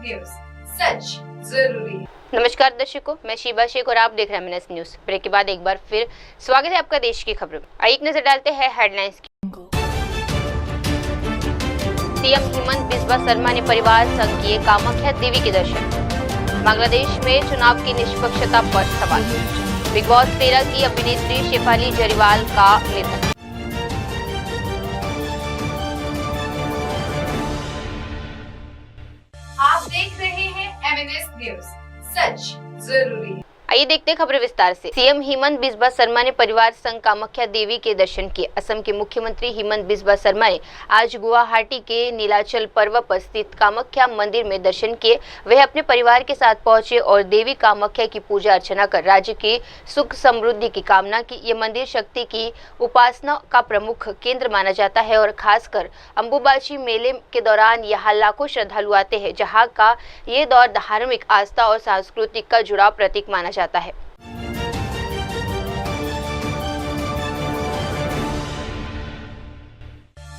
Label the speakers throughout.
Speaker 1: News, सच जरूरी।
Speaker 2: नमस्कार दर्शकों, मैं शीबा शेख और आप देख रहे हैं MNS न्यूज। ब्रेक के बाद एक बार फिर स्वागत है आपका देश की खबरों में। आइए एक नजर डालते हैं हेडलाइंस की। सीएम हेमंत बिस्वा शर्मा ने परिवार संघ किए कामाख्या देवी के दर्शन। बांग्लादेश में चुनाव की निष्पक्षता पर सवाल। बिग बॉस 13 की अभिनेत्री शेफाली जरीवाल का निधन।
Speaker 1: आप देख रहे हैं MNS न्यूज, सच जरूरी।
Speaker 2: आइए देखते हैं खबरें विस्तार से। सीएम हेमंत बिस्वा शर्मा ने परिवार संघ कामाख्या देवी के दर्शन किए। असम के मुख्यमंत्री हेमंत बिस्वा शर्मा ने आज गुवाहाटी के नीलाचल पर्वत पर स्थित कामाख्या मंदिर में दर्शन किए। वे अपने परिवार के साथ पहुंचे और देवी कामाख्या की पूजा अर्चना कर राज्य की सुख समृद्धि की कामना की। ये मंदिर शक्ति की उपासना का प्रमुख केंद्र माना जाता है और खासकर अम्बुबाची मेले के दौरान यहाँ लाखों श्रद्धालु आते हैं, जहाँ का ये दौर धार्मिक आस्था और सांस्कृतिक का जुड़ाव प्रतीक माना जाता है।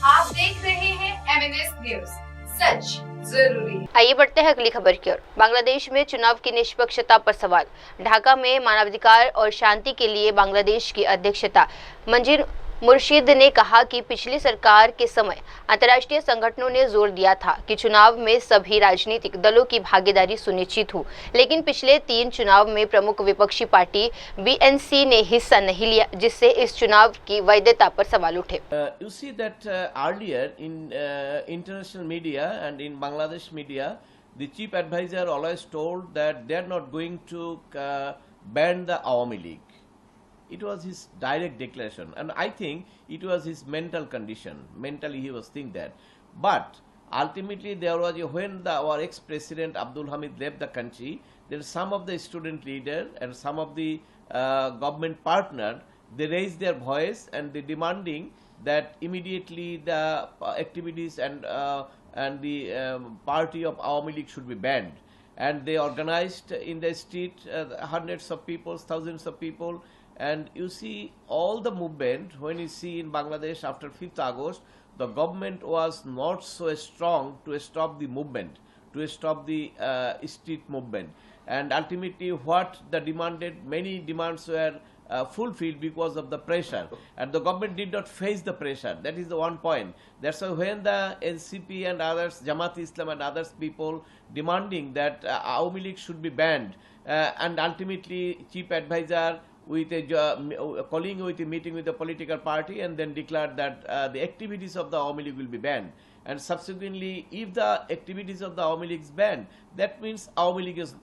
Speaker 1: आप देख रहे हैं MNS न्यूज, सच जरूरी।
Speaker 2: आइए बढ़ते हैं अगली खबर की ओर। बांग्लादेश में चुनाव की निष्पक्षता पर सवाल। ढाका में मानवाधिकार और शांति के लिए बांग्लादेश की अध्यक्षता मंजीर मुर्शिद ने कहा कि पिछली सरकार के समय अंतर्राष्ट्रीय संगठनों ने जोर दिया था कि चुनाव में सभी राजनीतिक दलों की भागीदारी सुनिश्चित हो, लेकिन पिछले 3 चुनाव में प्रमुख विपक्षी पार्टी BNC ने हिस्सा नहीं लिया, जिससे इस चुनाव की वैधता पर सवाल उठे।
Speaker 3: You see that earlier in international media and in Bangladesh media, the chief advisor always told that they are not going to ban the Awami League. It was his direct declaration, and I think it was his mental condition. Mentally, he was thinking that. But ultimately, there was when our ex-president Abdul Hamid left the country, then some of the student leaders and some of the government partners, they raised their voice and they demanding that immediately the activities and the party of Awami League should be banned. And they organized in the street hundreds of people, thousands of people. And you see all the movement, when you see in Bangladesh after 5th August, the government was not so strong to stop the movement, to stop the street movement. And ultimately what the demanded, many demands were fulfilled because of the pressure. And the government did not face the pressure. That is the one point. That's why when the NCP and others, Jamaat Islam and others people demanding that Awami League should be banned, and ultimately chief advisor with calling with a meeting with the political party and then declared that the activities of the Awami League will be banned. And subsequently, if the activities of the Awami League is banned, that means Awami League is,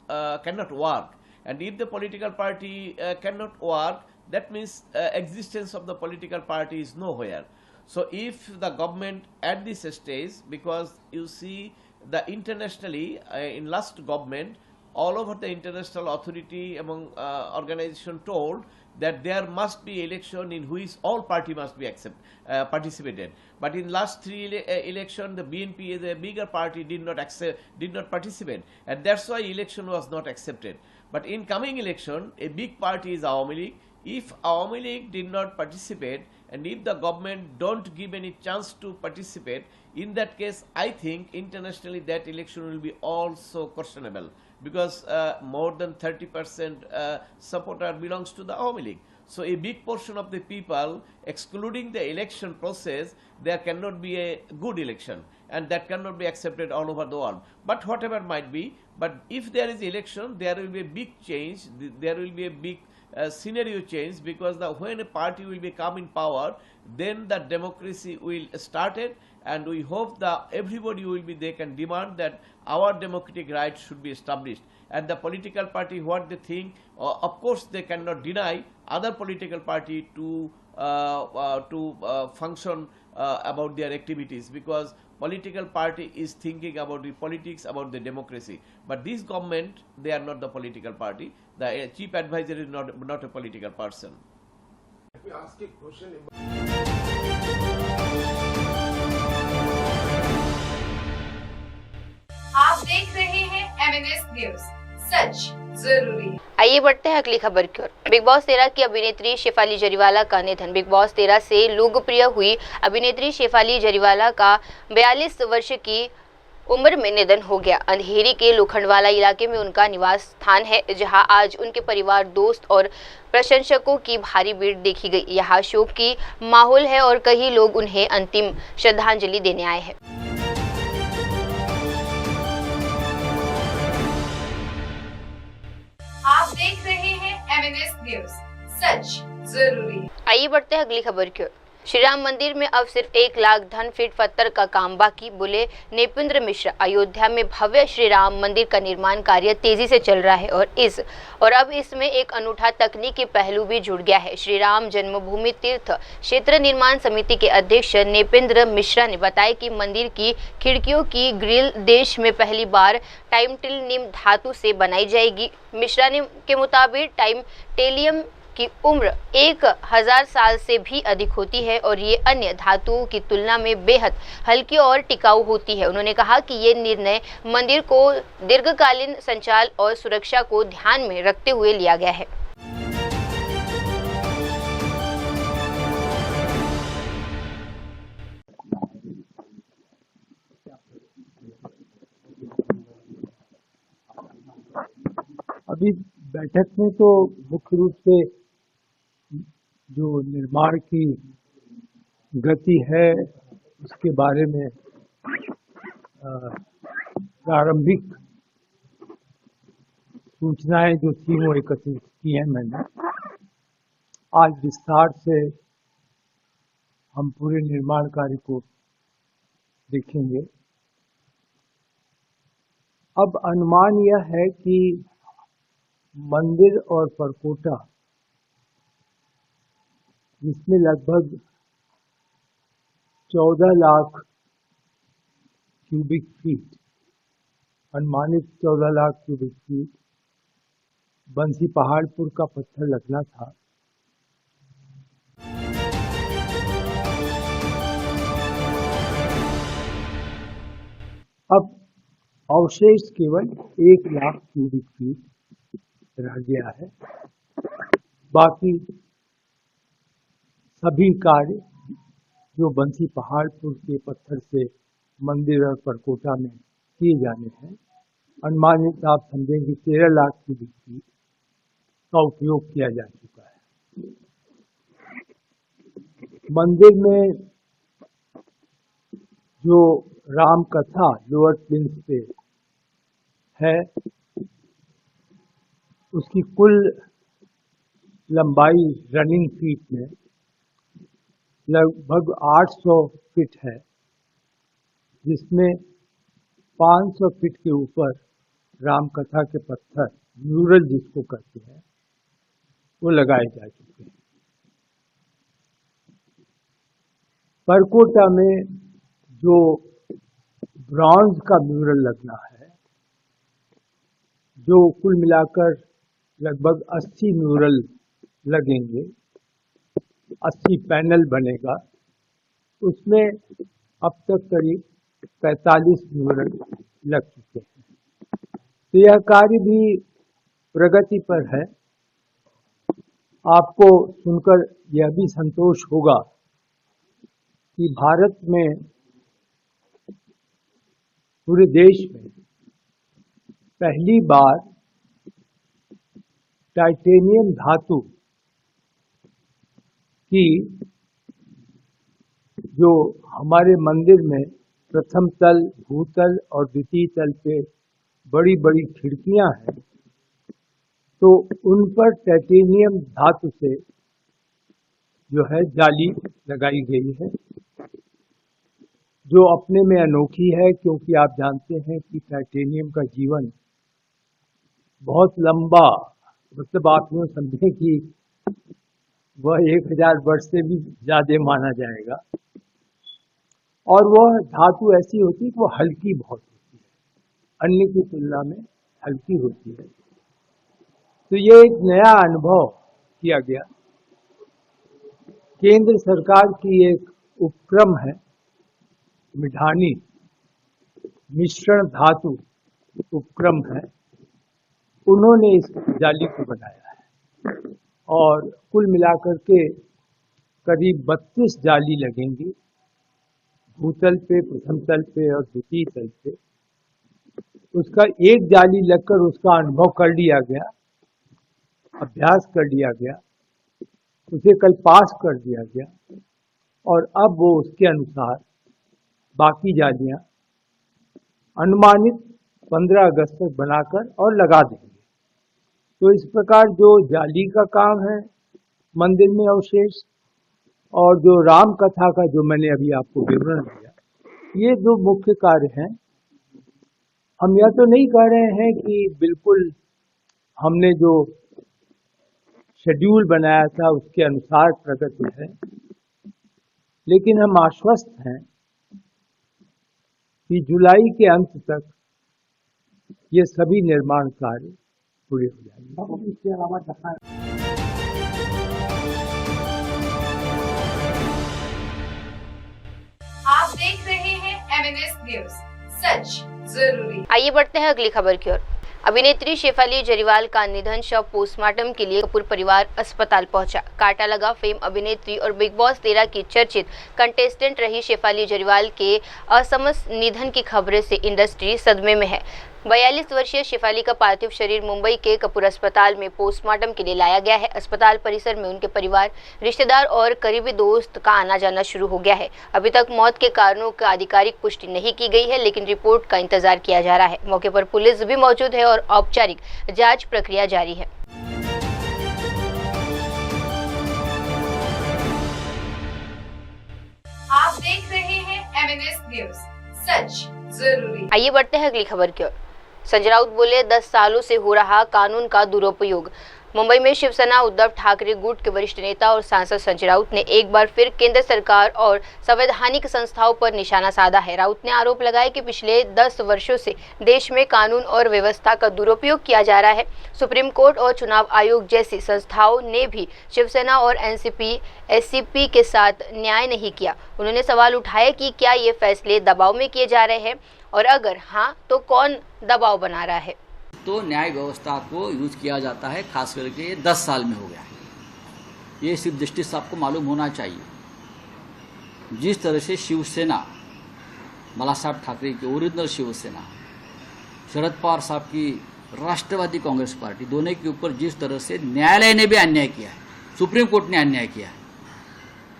Speaker 3: cannot work. And if the political party cannot work, that means existence of the political party is nowhere. So if the government at this stage, because you see the internationally in last government, all over the international authority among organization told that there must be election in which all party must be participated. But in last 3 election, the BNP as a bigger party did not participate, and that's why election was not accepted. But in coming election, a big party is Awami League. If Awami League did not participate, and if the government don't give any chance to participate, in that case, I think internationally that election will be also questionable, because more than 30% supporter belongs to the Awami League. So a big portion of the people, excluding the election process, there cannot be a good election, and that cannot be accepted all over the world. But whatever might be, but if there is election, there will be a big change, there will be a big scenario change, because when a party will become in power, then the democracy will start it, and we hope that everybody will be, they can demand that our democratic rights should be established. And the political party, what they think, of course they cannot deny other political party to function about their activities, because political party is thinking about the politics, about the democracy. But this government, they are not the political party. The chief advisor is not a political person.
Speaker 4: Let me ask you a question.
Speaker 1: आप देख रहे हैं MNS news, सच जरूरी।
Speaker 2: आइए बढ़ते हैं अगली खबर की ओर। बिग बॉस 13 की अभिनेत्री शेफाली जरीवाला का निधन। बिग बॉस 13 से लोकप्रिय हुई अभिनेत्री शेफाली जरीवाला का 42 वर्ष की उम्र में निधन हो गया। अंधेरी के लोखंडवाला इलाके में उनका निवास स्थान है, जहां आज उनके परिवार, दोस्त और प्रशंसकों की भारी भीड़ देखी गई। यहां शोक की माहौल है और कई लोग उन्हें अंतिम श्रद्धांजलि देने आए हैं।
Speaker 1: आप देख रहे हैं MNS न्यूज, सच जरूरी है।
Speaker 2: आइए बढ़ते हैं अगली खबर की ओर। श्री राम मंदिर में अब सिर्फ 1 लाख घन फीट पत्थर का काम बाकी, बोले नृपेंद्र मिश्रा। अयोध्या में भव्य श्री राम मंदिर का निर्माण कार्य तेजी से चल रहा है और अब इसमें एक अनूठा तकनीकी पहलू भी जुड़ गया है। श्री राम जन्मभूमि तीर्थ क्षेत्र निर्माण समिति के अध्यक्ष नृपेंद्र मिश्रा ने बताया कि मंदिर की खिड़कियों की ग्रिल देश में पहली बार टाइमटेलियम धातु से बनाई जाएगी। मिश्रा ने के मुताबिक टाइमटेलियम की उम्र 1000 साल से भी अधिक होती है और ये अन्य धातुओं की तुलना में बेहद हल्की और टिकाऊ होती है। उन्होंने कहा कि ये निर्णय मंदिर को दीर्घकालीन संचालन और सुरक्षा को ध्यान में रखते हुए लिया गया है।
Speaker 5: अभी बैठक में तो मुख्य रूप से जो निर्माण की गति है उसके बारे में प्रारंभिक सूचनाएं जो थी वो एकत्रित की हैं मैंने। आज विस्तार से हम पूरे निर्माण कार्य को देखेंगे। अब अनुमान यह है कि मंदिर और परकोटा, जिसमें लगभग 14 लाख क्यूबिक फीट, अनुमानित 14 लाख क्यूबिक फीट बंसी पहाड़पुर का पत्थर लगना था। अब अवशेष केवल 1 लाख क्यूबिक फीट रह गया है। बाकी सभी कार्य जो बंसी पहाड़पुर के पत्थर से मंदिर और परकोटा में किए जाने हैं, अनुमानित आप समझेंगे 13 लाख क्यूबिक फीट का उपयोग किया जा चुका है। मंदिर में जो राम कथा लोअर प्लिंथ पे है, उसकी कुल लंबाई रनिंग फीट में लगभग 800 फीट है, जिसमें 500 फीट के ऊपर राम कथा के पत्थर, म्यूरल जिसको कहते हैं, वो लगाए जा चुके हैं। परकोटा में जो ब्रॉन्ज का म्यूरल लगना है, जो कुल मिलाकर लगभग 80 म्यूरल लगेंगे, 80 पैनल बनेगा, उसमें अब तक करीब 45 म्यूरल लग चुके हैं। तो यह कार्य भी प्रगति पर है। आपको सुनकर यह भी संतोष होगा कि भारत में, पूरे देश में पहली बार टाइटेनियम धातु की जो हमारे मंदिर में प्रथम तल, भूतल और द्वितीय तल पे बड़ी बड़ी खिड़कियां हैं, तो उन पर टाइटेनियम धातु से जो है जाली लगाई गई है, जो अपने में अनोखी है, क्योंकि आप जानते हैं कि टाइटेनियम का जीवन बहुत लंबा, मतलब आप यूँ समझें कि वह 1000 वर्ष से भी ज़्यादा माना जाएगा। और वह धातु ऐसी होती है कि वो हल्की बहुत होती है, अन्य की तुलना में हल्की होती है। तो ये एक नया अनुभव किया गया। केंद्र सरकार की एक उपक्रम है, मिठानी मिश्रण धातु उपक्रम है, उन्होंने इस जाली को बनाया है और कुल मिलाकर के करीब 32 जाली लगेंगी, भूतल पे, प्रथम तल पे और द्वितीय तल पे। उसका एक जाली लगकर उसका अनुभव कर लिया गया, अभ्यास कर लिया गया, उसे कल पास कर दिया गया और अब वो उसके अनुसार बाकी जालियां अनुमानित 15 अगस्त तक बनाकर और लगा देंगे। तो इस प्रकार जो जाली का काम है मंदिर में अवशेष और जो राम कथा का जो मैंने अभी आपको विवरण दिया, ये दो मुख्य कार्य हैं। हम यह तो नहीं कह रहे हैं कि बिल्कुल हमने जो शेड्यूल बनाया था उसके अनुसार प्रगति है, लेकिन हम आश्वस्त हैं कि जुलाई के अंत तक ये सभी निर्माण कार्य पूरे हो जाएंगे। इसके अलावा
Speaker 1: आप देख रहे हैं MNS न्यूज, सच जरूरी।
Speaker 2: आइए बढ़ते हैं अगली खबर की ओर। अभिनेत्री शेफाली जरीवाल का निधन, शव पोस्टमार्टम के लिए कपूर परिवार अस्पताल पहुंचा। कांटा लगा फेम अभिनेत्री और बिग बॉस 13 की चर्चित कंटेस्टेंट रही शेफाली जरीवाल के असमस निधन की खबरें से इंडस्ट्री सदमे में है। 42 वर्षीय शेफाली का पार्थिव शरीर मुंबई के कपूर अस्पताल में पोस्टमार्टम के लिए लाया गया है। अस्पताल परिसर में उनके परिवार, रिश्तेदार और करीबी दोस्त का आना जाना शुरू हो गया है। अभी तक मौत के कारणों की आधिकारिक पुष्टि नहीं की गई है, लेकिन रिपोर्ट का इंतजार किया जा रहा है। मौके पर पुलिस भी मौजूद है और औपचारिक जांच प्रक्रिया जारी है।
Speaker 1: आप देख रहे हैं MNS न्यूज, सच जरूरी।
Speaker 2: आइए बढ़ते हैं अगली खबर की ओर। संजय राउत बोले 10 सालों से हो रहा कानून का दुरुपयोग। मुंबई में शिवसेना उद्धव ठाकरे गुट के वरिष्ठ नेता और सांसद संजय राउत ने एक बार फिर केंद्र सरकार और संवैधानिक संस्थाओं पर निशाना साधा है। राउत ने आरोप लगाया कि पिछले 10 वर्षों से देश में कानून और व्यवस्था का दुरुपयोग किया जा रहा है। सुप्रीम कोर्ट और चुनाव आयोग जैसी संस्थाओं ने भी शिवसेना और एनसीपी, एससीपी के साथ न्याय नहीं किया। उन्होंने सवाल उठाया कि क्या ये फैसले दबाव में किए जा रहे हैं और अगर हाँ तो कौन दबाव बना रहा है।
Speaker 6: तो न्याय व्यवस्था को यूज किया जाता है, खास करके 10 साल में हो गया है। ये चीफ जस्टिस साहब को मालूम होना चाहिए। जिस तरह से शिवसेना, बाला साहब ठाकरे की ओरिजिनल शिवसेना, शरद पवार साहब की राष्ट्रवादी कांग्रेस पार्टी, दोनों के ऊपर जिस तरह से न्यायालय ने भी अन्याय किया है, सुप्रीम कोर्ट ने अन्याय किया है,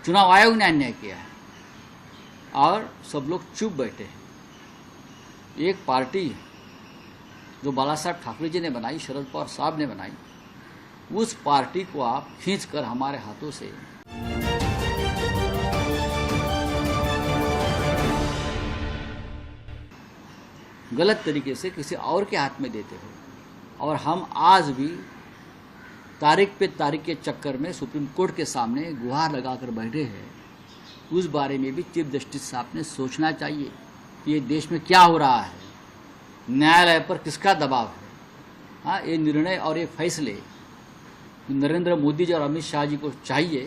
Speaker 6: चुनाव आयोग ने अन्याय किया है और सब लोग चुप बैठे हैं। एक पार्टी जो बाला साहब ठाकरे जी ने बनाई, शरद पवार साहब ने बनाई, उस पार्टी को आप खींचकर हमारे हाथों से गलत तरीके से किसी और के हाथ में देते हो। और हम आज भी तारीख पे तारीख के चक्कर में सुप्रीम कोर्ट के सामने गुहार लगाकर बैठे हैं। उस बारे में भी चीफ जस्टिस साहब ने सोचना चाहिए कि ये देश में क्या हो रहा है, न्यायालय पर किसका दबाव है। हाँ, ये निर्णय और ये फैसले नरेंद्र मोदी जी और अमित शाह जी को चाहिए,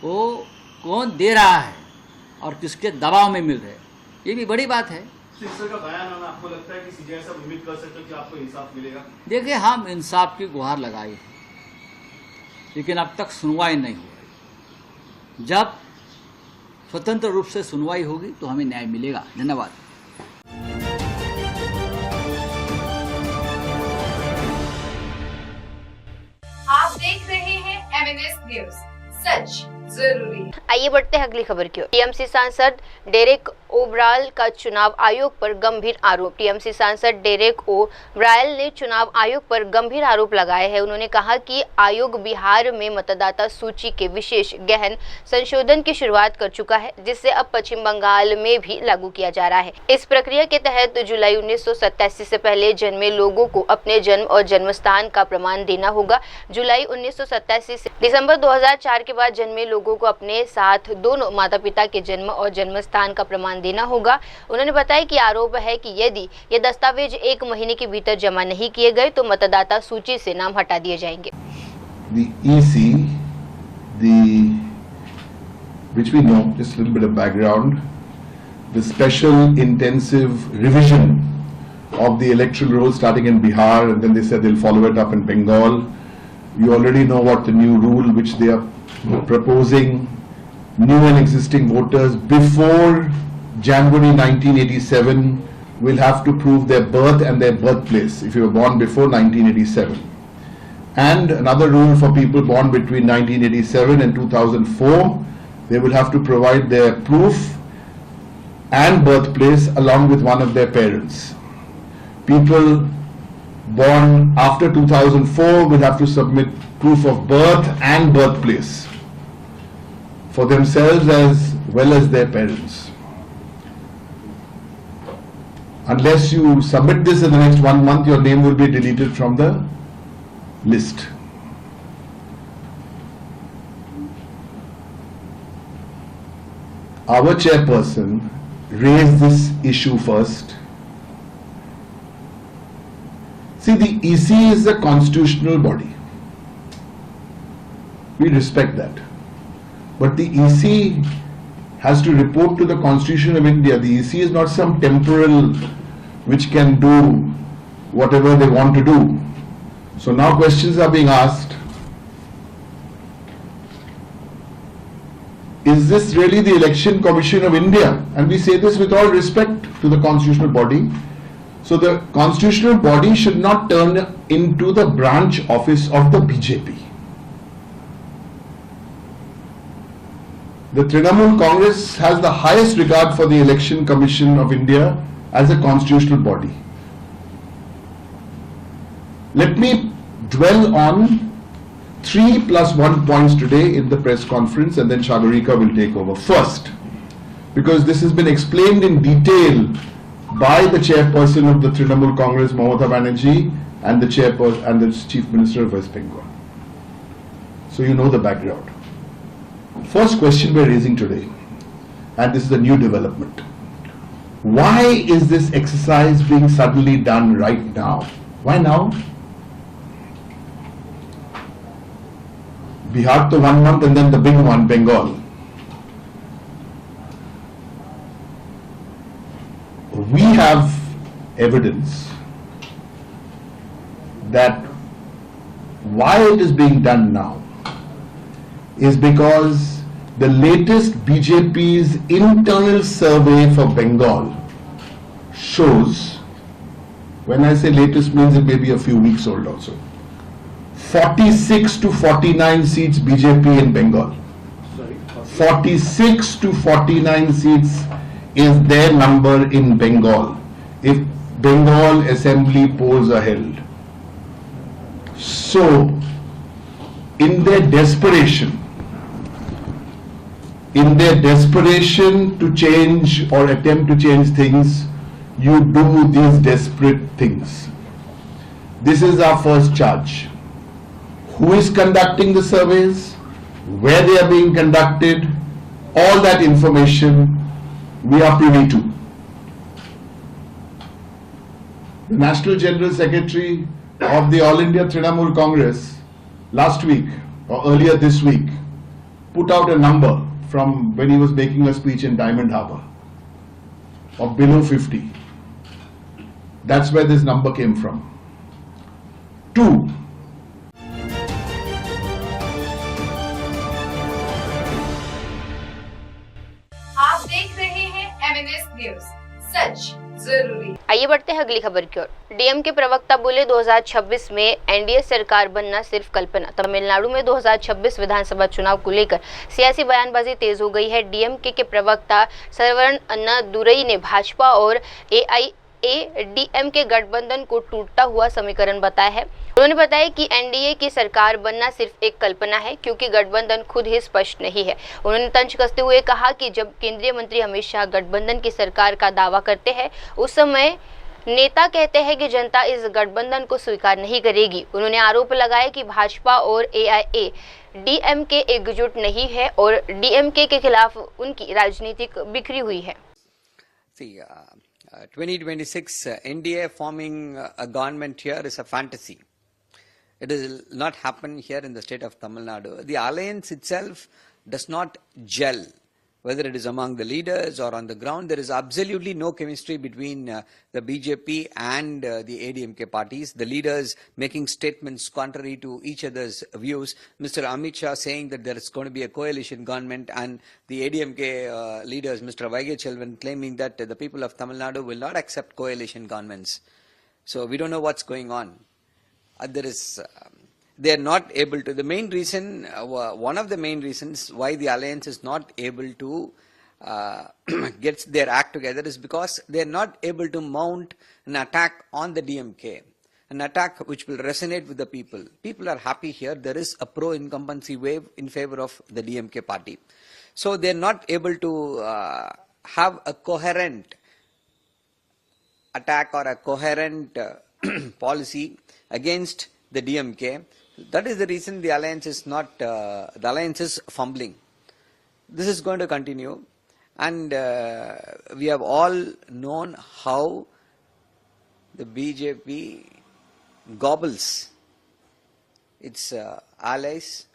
Speaker 6: वो कौन दे रहा है और किसके दबाव में मिल रहे हैं, ये भी बड़ी बात है।
Speaker 7: सर का बयान आना, आपको लगता है कि सीबीआई साहब उम्मीद कर सकते हैं कि आपको इंसाफ मिलेगा?
Speaker 6: देखिए, हम इंसाफ की गुहार लगाई है, लेकिन अब तक सुनवाई नहीं हो रही। जब स्वतंत्र रूप से सुनवाई होगी तो हमें न्याय मिलेगा। धन्यवाद।
Speaker 1: आप देख रहे हैं MNS न्यूज, सच जरूरी।
Speaker 2: आइए बढ़ते हैं अगली खबर की ओर। टीएमसी सांसद डेरेक ओब्रायल का चुनाव आयोग पर गंभीर आरोप। टीएमसी सांसद डेरेक ओब्रायल ने चुनाव आयोग पर गंभीर आरोप लगाए हैं। उन्होंने कहा कि आयोग बिहार में मतदाता सूची के विशेष गहन संशोधन की शुरुआत कर चुका है, जिससे अब पश्चिम बंगाल में भी लागू किया जा रहा है। इस प्रक्रिया के तहत जुलाई 1987 से पहले जन्मे लोगों को अपने जन्म और जन्म स्थान का प्रमाण देना होगा। जुलाई 1987 से दिसंबर 2004 के बाद जन्मे लोगों को अपने साथ दोनों माता पिता के जन्म और जन्म स्थान का प्रमाण देना होगा। उन्होंने बताया कि आरोप है कि यदि ये दस्तावेज 1 महीने के भीतर जमा नहीं किए गए तो मतदाता सूची से नाम हटा दिए जाएंगे।
Speaker 4: The EC, which we know, just a little bit of background, the special intensive revision of the electoral rolls starting in Bihar, and then they said they'll follow it up in Bengal. You already know what the new rule which they are proposing, new and existing voters before January 1987 will have to prove their birth and their birthplace if you were born before 1987. And another rule for people born between 1987 and 2004, they will have to provide their proof and birthplace along with one of their parents. People born after 2004 will have to submit proof of birth and birthplace for themselves as well as their parents. Unless you submit this in the next 1 month, your name will be deleted from the list. Our chairperson raised this issue first. See, the EC is a constitutional body. We respect that. But the EC has to report to the Constitution of India. The EC is not some temporal which can do whatever they want to do. So now questions are being asked. Is this really the Election Commission of India? And we say this with all respect to the constitutional body. So the constitutional body should not turn into the branch office of the BJP. The Trinamool Congress has the highest regard for the Election Commission of India as a constitutional body. Let me dwell on 3+1 points today in the press conference, and then Sagarika will take over. First, because this has been explained in detail by the chairperson of the Trinamool Congress, Mamata Banerjee, and the chairperson and the Chief Minister of West Bengal. So you know the background. First question we're raising today, and this is a new development. Why is this exercise being suddenly done right now? Why now? Bihar to 1 month, and then the big one, Bengal. We have evidence that why it is being done now is because the latest BJP's internal survey for Bengal shows, when I say latest means it may be a few weeks old also, 46 to 49 seats BJP in Bengal. 46 to 49 seats is their number in Bengal if Bengal assembly polls are held. So, in their desperation to change or attempt to change things, you do these desperate things. This is our first charge. Who is conducting the surveys? Where they are being conducted? All that information we are privy to. The National General Secretary of the All India Trinamool Congress last week or earlier this week put out a number from when he was making a speech in Diamond Harbour of below 50. That's where this number came from. 2.
Speaker 1: आप देख रहे हैं MNS news, सच जरूरी।
Speaker 2: आइए बढ़ते हैं अगली खबर की ओर। डीएम के प्रवक्ता बोले 2026 में एनडीए सरकार बनना सिर्फ कल्पना। तमिलनाडु में 2026 विधानसभा चुनाव को लेकर सियासी बयानबाजी तेज हो गई है। डीएमके के प्रवक्ता सर्वरण अन्नादुरई ने भाजपा और एआईएडीएम के गठबंधन को टूटता हुआ समीकरण बताया है। उन्होंने बताया कि एनडीए की सरकार बनना सिर्फ एक कल्पना है क्योंकि गठबंधन खुद ही स्पष्ट नहीं है। उन्होंने तंज कसते हुए कहा कि जब केंद्रीय मंत्री हमेशा गठबंधन की सरकार का दावा करते हैं, उस समय नेता कहते हैं कि जनता इस गठबंधन को स्वीकार नहीं करेगी। उन्होंने आरोप लगाया कि भाजपा और एआईएडीएमके एकजुट नहीं है और डीएमके के खिलाफ उनकी राजनीतिक बिखरी हुई है।
Speaker 8: 2026 NDA forming a government here is a fantasy. It will not happen here in the state of Tamil Nadu. The alliance itself does not gel whether it is among the leaders or on the ground, there is absolutely no chemistry between the BJP and the ADMK parties. The leaders making statements contrary to each other's views. Mr. Amit Shah saying that there is going to be a coalition government, and the ADMK leaders, Mr. Vaige Chelvan, claiming that the people of Tamil Nadu will not accept coalition governments. So we don't know what's going on. They are not able to. The main reason, one of the main reasons why the alliance is not able to get their act together is because they are not able to mount an attack on the DMK, an attack which will resonate with the people. People are happy here. There is a pro-incumbency wave in favor of the DMK party. So they are not able to have a coherent attack or a coherent policy against the DMK. That is the reason the alliance is not, the alliance is fumbling. This is going to continue, and we have all known how the BJP gobbles its allies.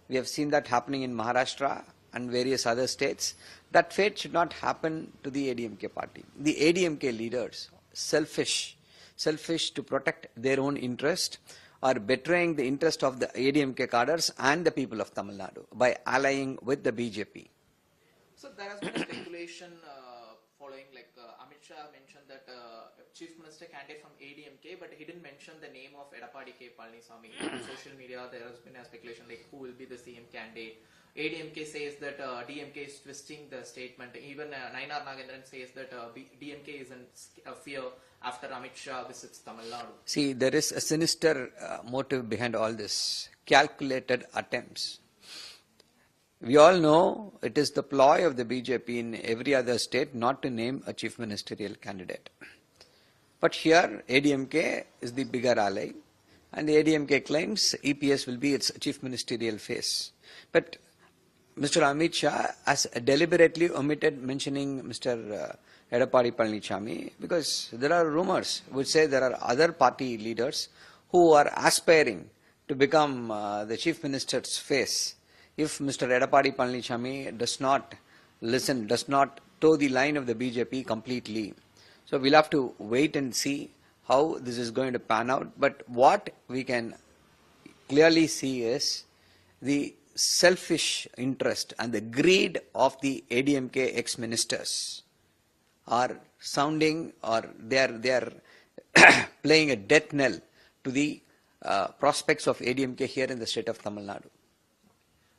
Speaker 8: We have seen that happening in Maharashtra and various other states. That fate should not happen to the ADMK party. The ADMK leaders, selfish to protect their own interest, are betraying the interest of the ADMK cadres and the people of Tamil Nadu by allying with the BJP.
Speaker 9: So there has been a speculation following, like Amit Shah mentioned that Chief Minister candidate from ADMK, but he didn't mention the name of Edappadi K. Palaniswamy. On social media, there has been a speculation like who will be the CM candidate. ADMK says that DMK is twisting the statement. Even Nayanar Nagendran says that DMK is in fear after Amit Shah visits Tamil Nadu.
Speaker 8: See, there is a sinister motive behind all this, calculated attempts. We all know it is the ploy of the BJP in every other state not to name a chief ministerial candidate. But here, ADMK is the bigger ally, and the ADMK claims EPS will be its chief ministerial face. But Mr. Amit Shah has deliberately omitted mentioning Mr. Edappadi Palaniswamy, because there are rumors which say there are other party leaders who are aspiring to become the chief minister's face if Mr. Edappadi Palaniswamy does not listen, does not toe the line of the BJP completely. So we'll have to wait and see how this is going to pan out. But what we can clearly see is the selfish interest and the greed of the ADMK ex-ministers are sounding, or they are playing a death knell to the prospects of ADMK here in the state of Tamil Nadu.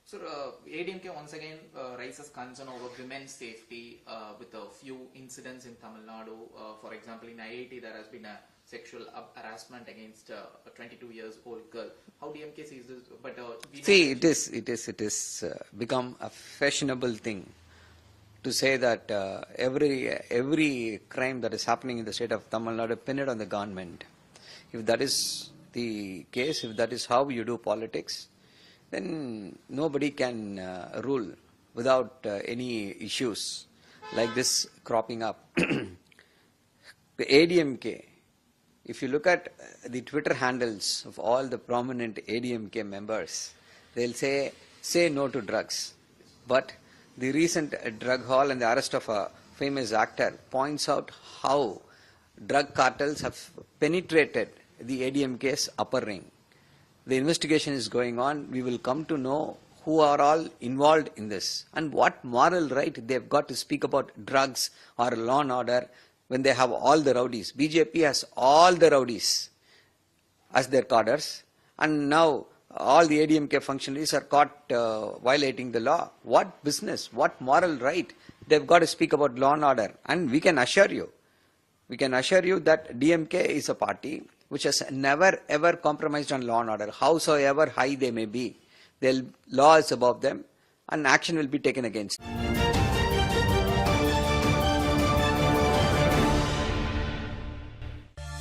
Speaker 9: So ADMK once again raises concern over women's safety with a few incidents in Tamil Nadu. For example, in IIT there has been a sexual harassment against a 22 years old girl. How DMK sees this? But
Speaker 8: see, it is become a fashionable thing to say that every crime that is happening in the state of Tamil Nadu pin it on the government. If that is the case, if that is how you do politics, then nobody can rule without any issues like this cropping up. The ADMK, if you look at the Twitter handles of all the prominent ADMK members, they'll say no to drugs. But the recent drug haul and the arrest of a famous actor points out how drug cartels have penetrated the ADMK's upper ring. The investigation is going on. We will come to know who are all involved in this and what moral right they've got to speak about drugs or law and order when they have all the rowdies. BJP has all the rowdies as their cadres, and now all the ADMK functionaries are caught violating the law. What business, what moral right they've got to speak about law and order? And we can assure you that DMK is a party which has never ever compromised on law and order, howsoever high they may be. The law is above them and action will be taken against.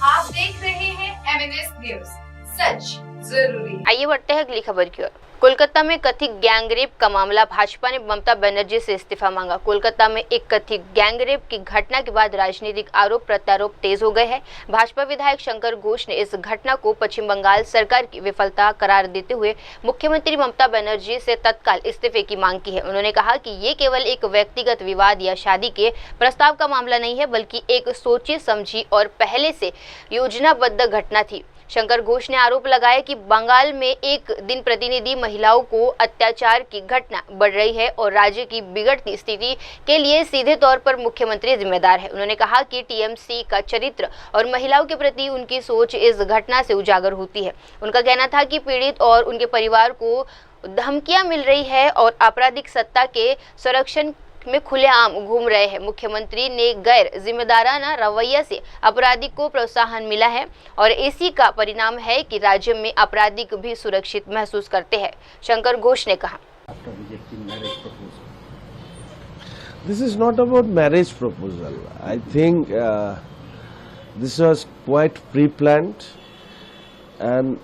Speaker 1: आप देख रहे हैं MNS news, सच जरूरी।
Speaker 2: आइए बढ़ते हैं अगली खबर की ओर। कोलकाता में कथित गैंगरेप का मामला, भाजपा ने ममता बनर्जी से इस्तीफा मांगा। कोलकाता में एक कथित गैंगरेप की घटना के बाद राजनीतिक आरोप प्रत्यारोप तेज हो गए हैं। भाजपा विधायक शंकर घोष ने इस घटना को पश्चिम बंगाल सरकार की विफलता करार देते हुए मुख्यमंत्री ममता बनर्जी से तत्काल इस्तीफे की मांग की है। उन्होंने कहा कि ये केवल एक व्यक्तिगत विवाद या शादी के प्रस्ताव का मामला नहीं है, बल्कि एक सोची समझी और पहले से योजनाबद्ध घटना थी। शंकर घोष ने आरोप लगाया कि बंगाल में एक दिन प्रतिनिधि महिलाओं को अत्याचार की घटना बढ़ रही है और राज्य की बिगड़ती स्थिति के लिए सीधे तौर पर मुख्यमंत्री जिम्मेदार है। उन्होंने कहा कि टीएमसी का चरित्र और महिलाओं के प्रति उनकी सोच इस घटना से उजागर होती है। उनका कहना था कि पीड़ित और उनके परिवार को धमकियां मिल रही है और आपराधिक सत्ता के संरक्षण में खुलेआम घूम रहे हैं। मुख्यमंत्री ने गैर जिम्मेदाराना रवैया से अपराधी को प्रोत्साहन मिला है और इसी का परिणाम है कि राज्य में अपराधी भी सुरक्षित महसूस करते हैं, शंकर घोष ने कहा।
Speaker 10: This is not about marriage proposal. I think this was quite pre-planned, and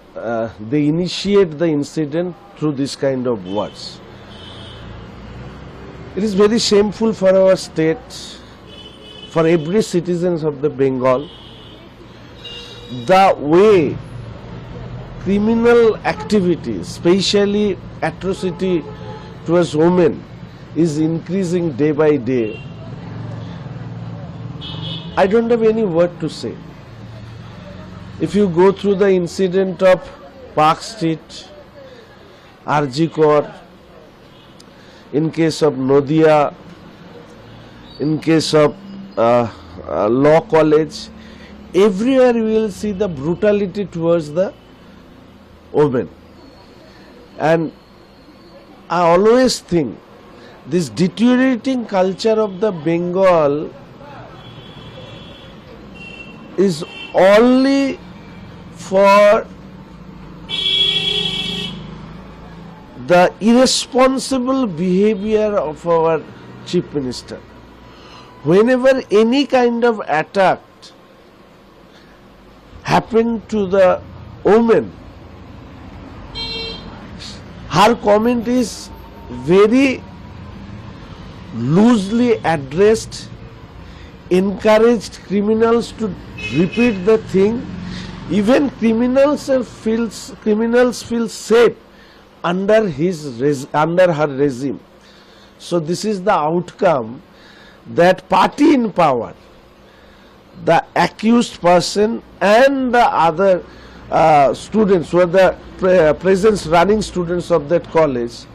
Speaker 10: they initiate the incident through this kind of words. It is very shameful for our state, for every citizens of the Bengal, the way criminal activity, especially atrocity towards women, is increasing day by day. I don't have any word to say. If you go through the incident of Park Street, RG Corps, in case of Nodia, in case of Law College, everywhere you will see the brutality towards the women. And I always think this deteriorating culture of the Bengal is only for the irresponsible behavior of our Chief Minister. Whenever any kind of attack happened to the woman, her comment is very loosely addressed, encouraged criminals to repeat the thing. Even criminals feel safe under her regime. So this is the outcome, that party in power, the accused person and the other students who are the present running students of that college,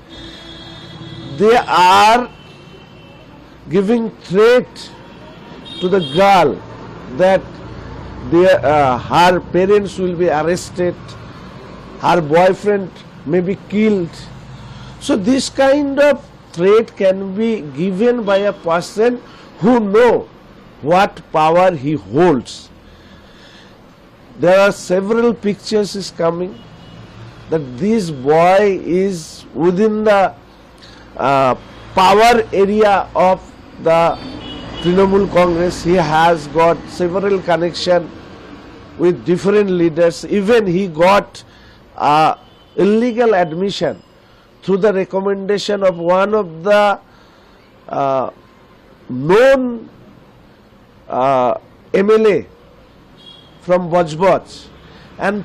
Speaker 10: they are giving threat to the girl that her parents will be arrested, her boyfriend may be killed. So this kind of threat can be given by a person who know what power he holds. There are several pictures is coming that this boy is within the power area of the Trinamool Congress. He has got several connection with different leaders. Even he got illegal admission through the recommendation of one of the known MLA from Bajbaj, and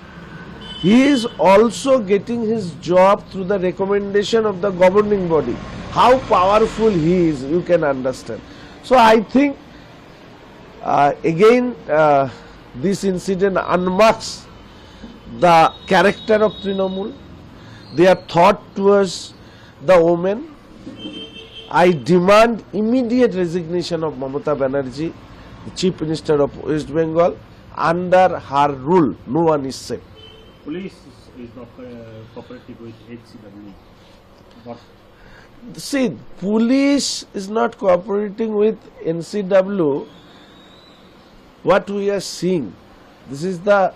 Speaker 10: he is also getting his job through the recommendation of the governing body. How powerful he is, you can understand. So I think again this incident unmarks the character of Trinamool, their thought towards the women. I demand immediate resignation of Mamata Banerjee, the Chief Minister of West Bengal. Under her rule, no one is safe.
Speaker 7: Police is not cooperating with HCW. What?
Speaker 10: See, police is not cooperating with NCW. What we are seeing, this is the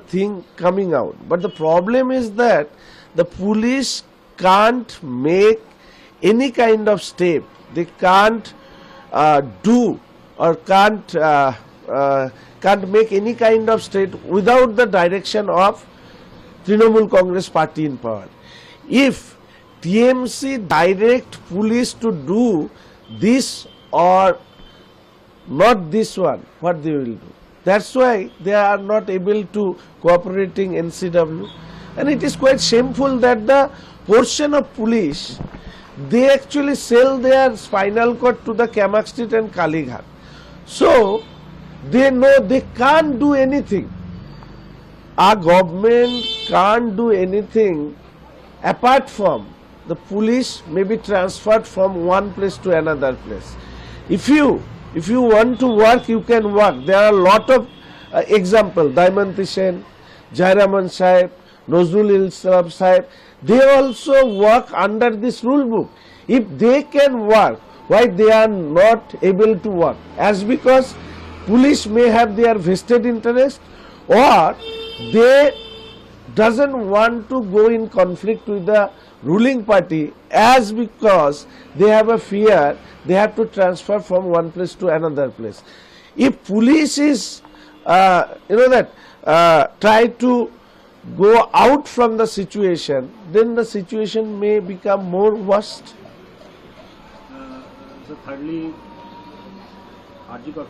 Speaker 10: thing coming out. But the problem is that the police can't make any kind of step. They can't do or can't make any kind of step without the direction of Trinamool Congress party in power. If TMC direct police to do this or not this one, what they will do? That's why they are not able to cooperating NCW. And it is quite shameful that the portion of police, they actually sell their spinal cord to the Kamak Street and Kalighat. So, they know they can't do anything. Our government can't do anything apart from the police may be transferred from one place to another place. If you want to work, you can work. There are a lot of examples. Daimanti Sen, Jairaman Sahib, Nazrul Islam Sahib, they also work under this rule book. If they can work, why they are not able to work? As because police may have their vested interest, or they doesn't want to go in conflict with the ruling party, as because they have a fear they have to transfer from one place to another place. If police is try to go out from the situation, then the situation may become more worst.
Speaker 7: So thirdly, Arjikar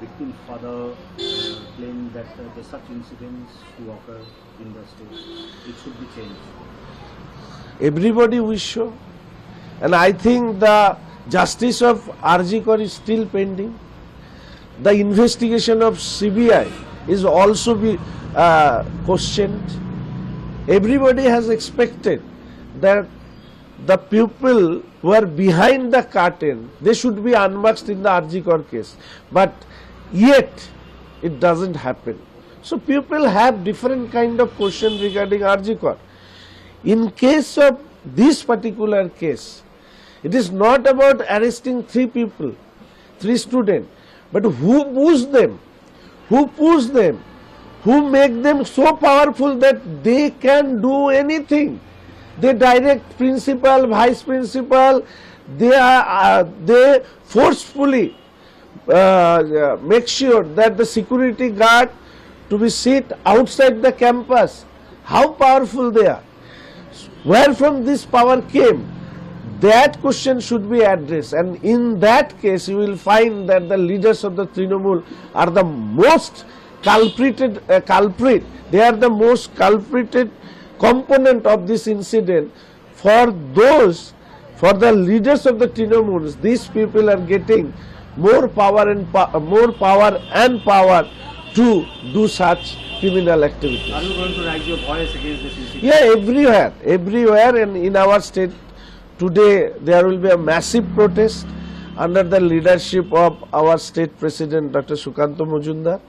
Speaker 7: victim's father claimed that such incidents to occur in the state, it should be changed.
Speaker 10: Everybody wish so, and I think the justice of Arjikar is still pending. The investigation of CBI is also be questioned. Everybody has expected that the people who are behind the curtain, they should be unmasked in the Arjikar case, but yet it doesn't happen. So people have different kind of question regarding Arjikar. In case of this particular case, it is not about arresting 3 people, 3 students, but who pushed them, who make them so powerful that they can do anything. They direct principal, vice principal, they forcefully make sure that the security guard to be sit outside the campus. How powerful they are. Where from this power came? That question should be addressed, and in that case you will find that the leaders of the Trinamool are the most culprit, they are the most culprated component of this incident. For the leaders of the Trinamools, these people are getting more power and power to do such criminal activities.
Speaker 7: Are you going to raise your voice against this incident?
Speaker 10: Yeah, everywhere, and in our state today there will be a massive protest under the leadership of our state president Dr. Sukanta Majumdar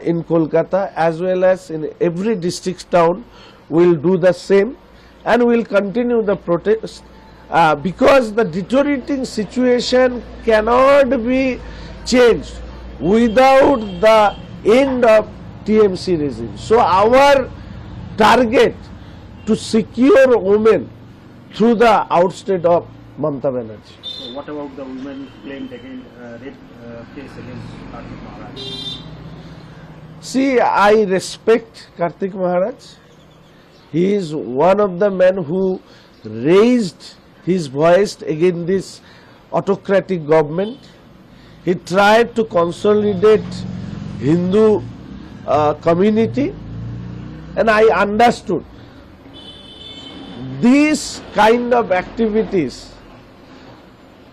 Speaker 10: in Kolkata, as well as in every district town. We will do the same, and we will continue the protest because the deteriorating situation cannot be changed without the end of TMC regime. So our target to secure women through the outstate of Mamata Banerjee.
Speaker 7: So what about the women claimed against rape case against Kartik Maharaj?
Speaker 10: See, I respect Kartik Maharaj. He is one of the men who raised his voice against this autocratic government. He tried to consolidate Hindu community, and I understood these kind of activities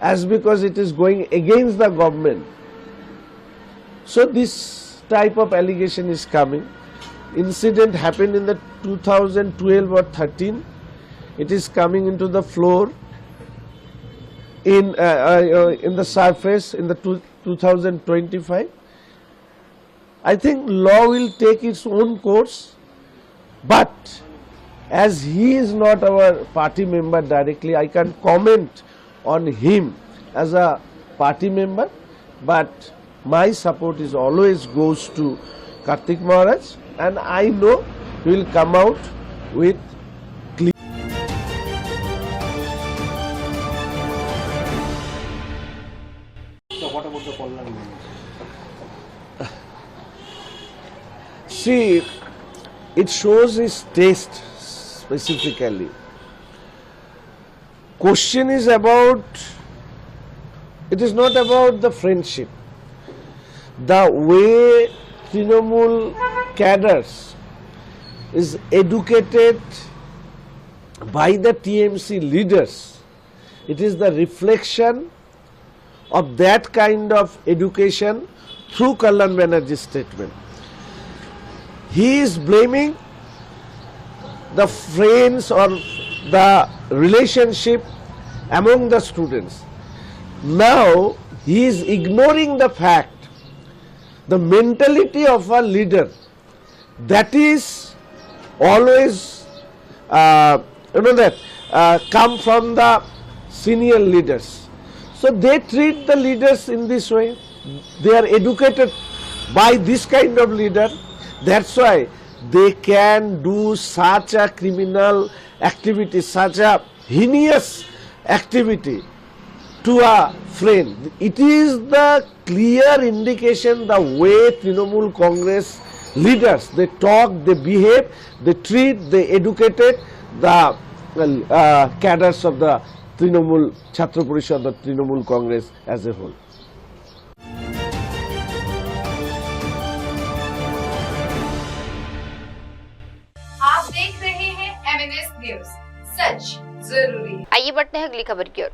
Speaker 10: as because it is going against the government. So this type of allegation is coming. Incident happened in the 2012 or 13. It is coming into the floor in the surface in the 2025. I think law will take its own course, but as he is not our party member directly, I can comment on him as a party member, but my support is always goes to Kartik Maharaj, and I know he will come out with clean.
Speaker 7: So what about the Kollam women?
Speaker 10: See, it shows his taste specifically. Question is about, it is not about the friendship. The way Trinamool cadres is educated by the TMC leaders, it is the reflection of that kind of education through Kalyan Banerjee's statement. He is blaming the friends or the relationship among the students. Now he is ignoring the fact, the mentality of a leader, that is always come from the senior leaders. So they treat the leaders in this way. They are educated by this kind of leader. That's why they can do such a criminal activity, such a heinous activity to a friend. It is the clear indication the way Trinamool Congress leaders, they talk, they behave, they treat, they educated the cadres of the Trinamool Chhatra Parishad, the Trinamool Congress as a whole.
Speaker 1: आप देख रहे हैं MNS news, सच जरूरी।
Speaker 2: आइए बढ़ते हैं अगली खबर की ओर।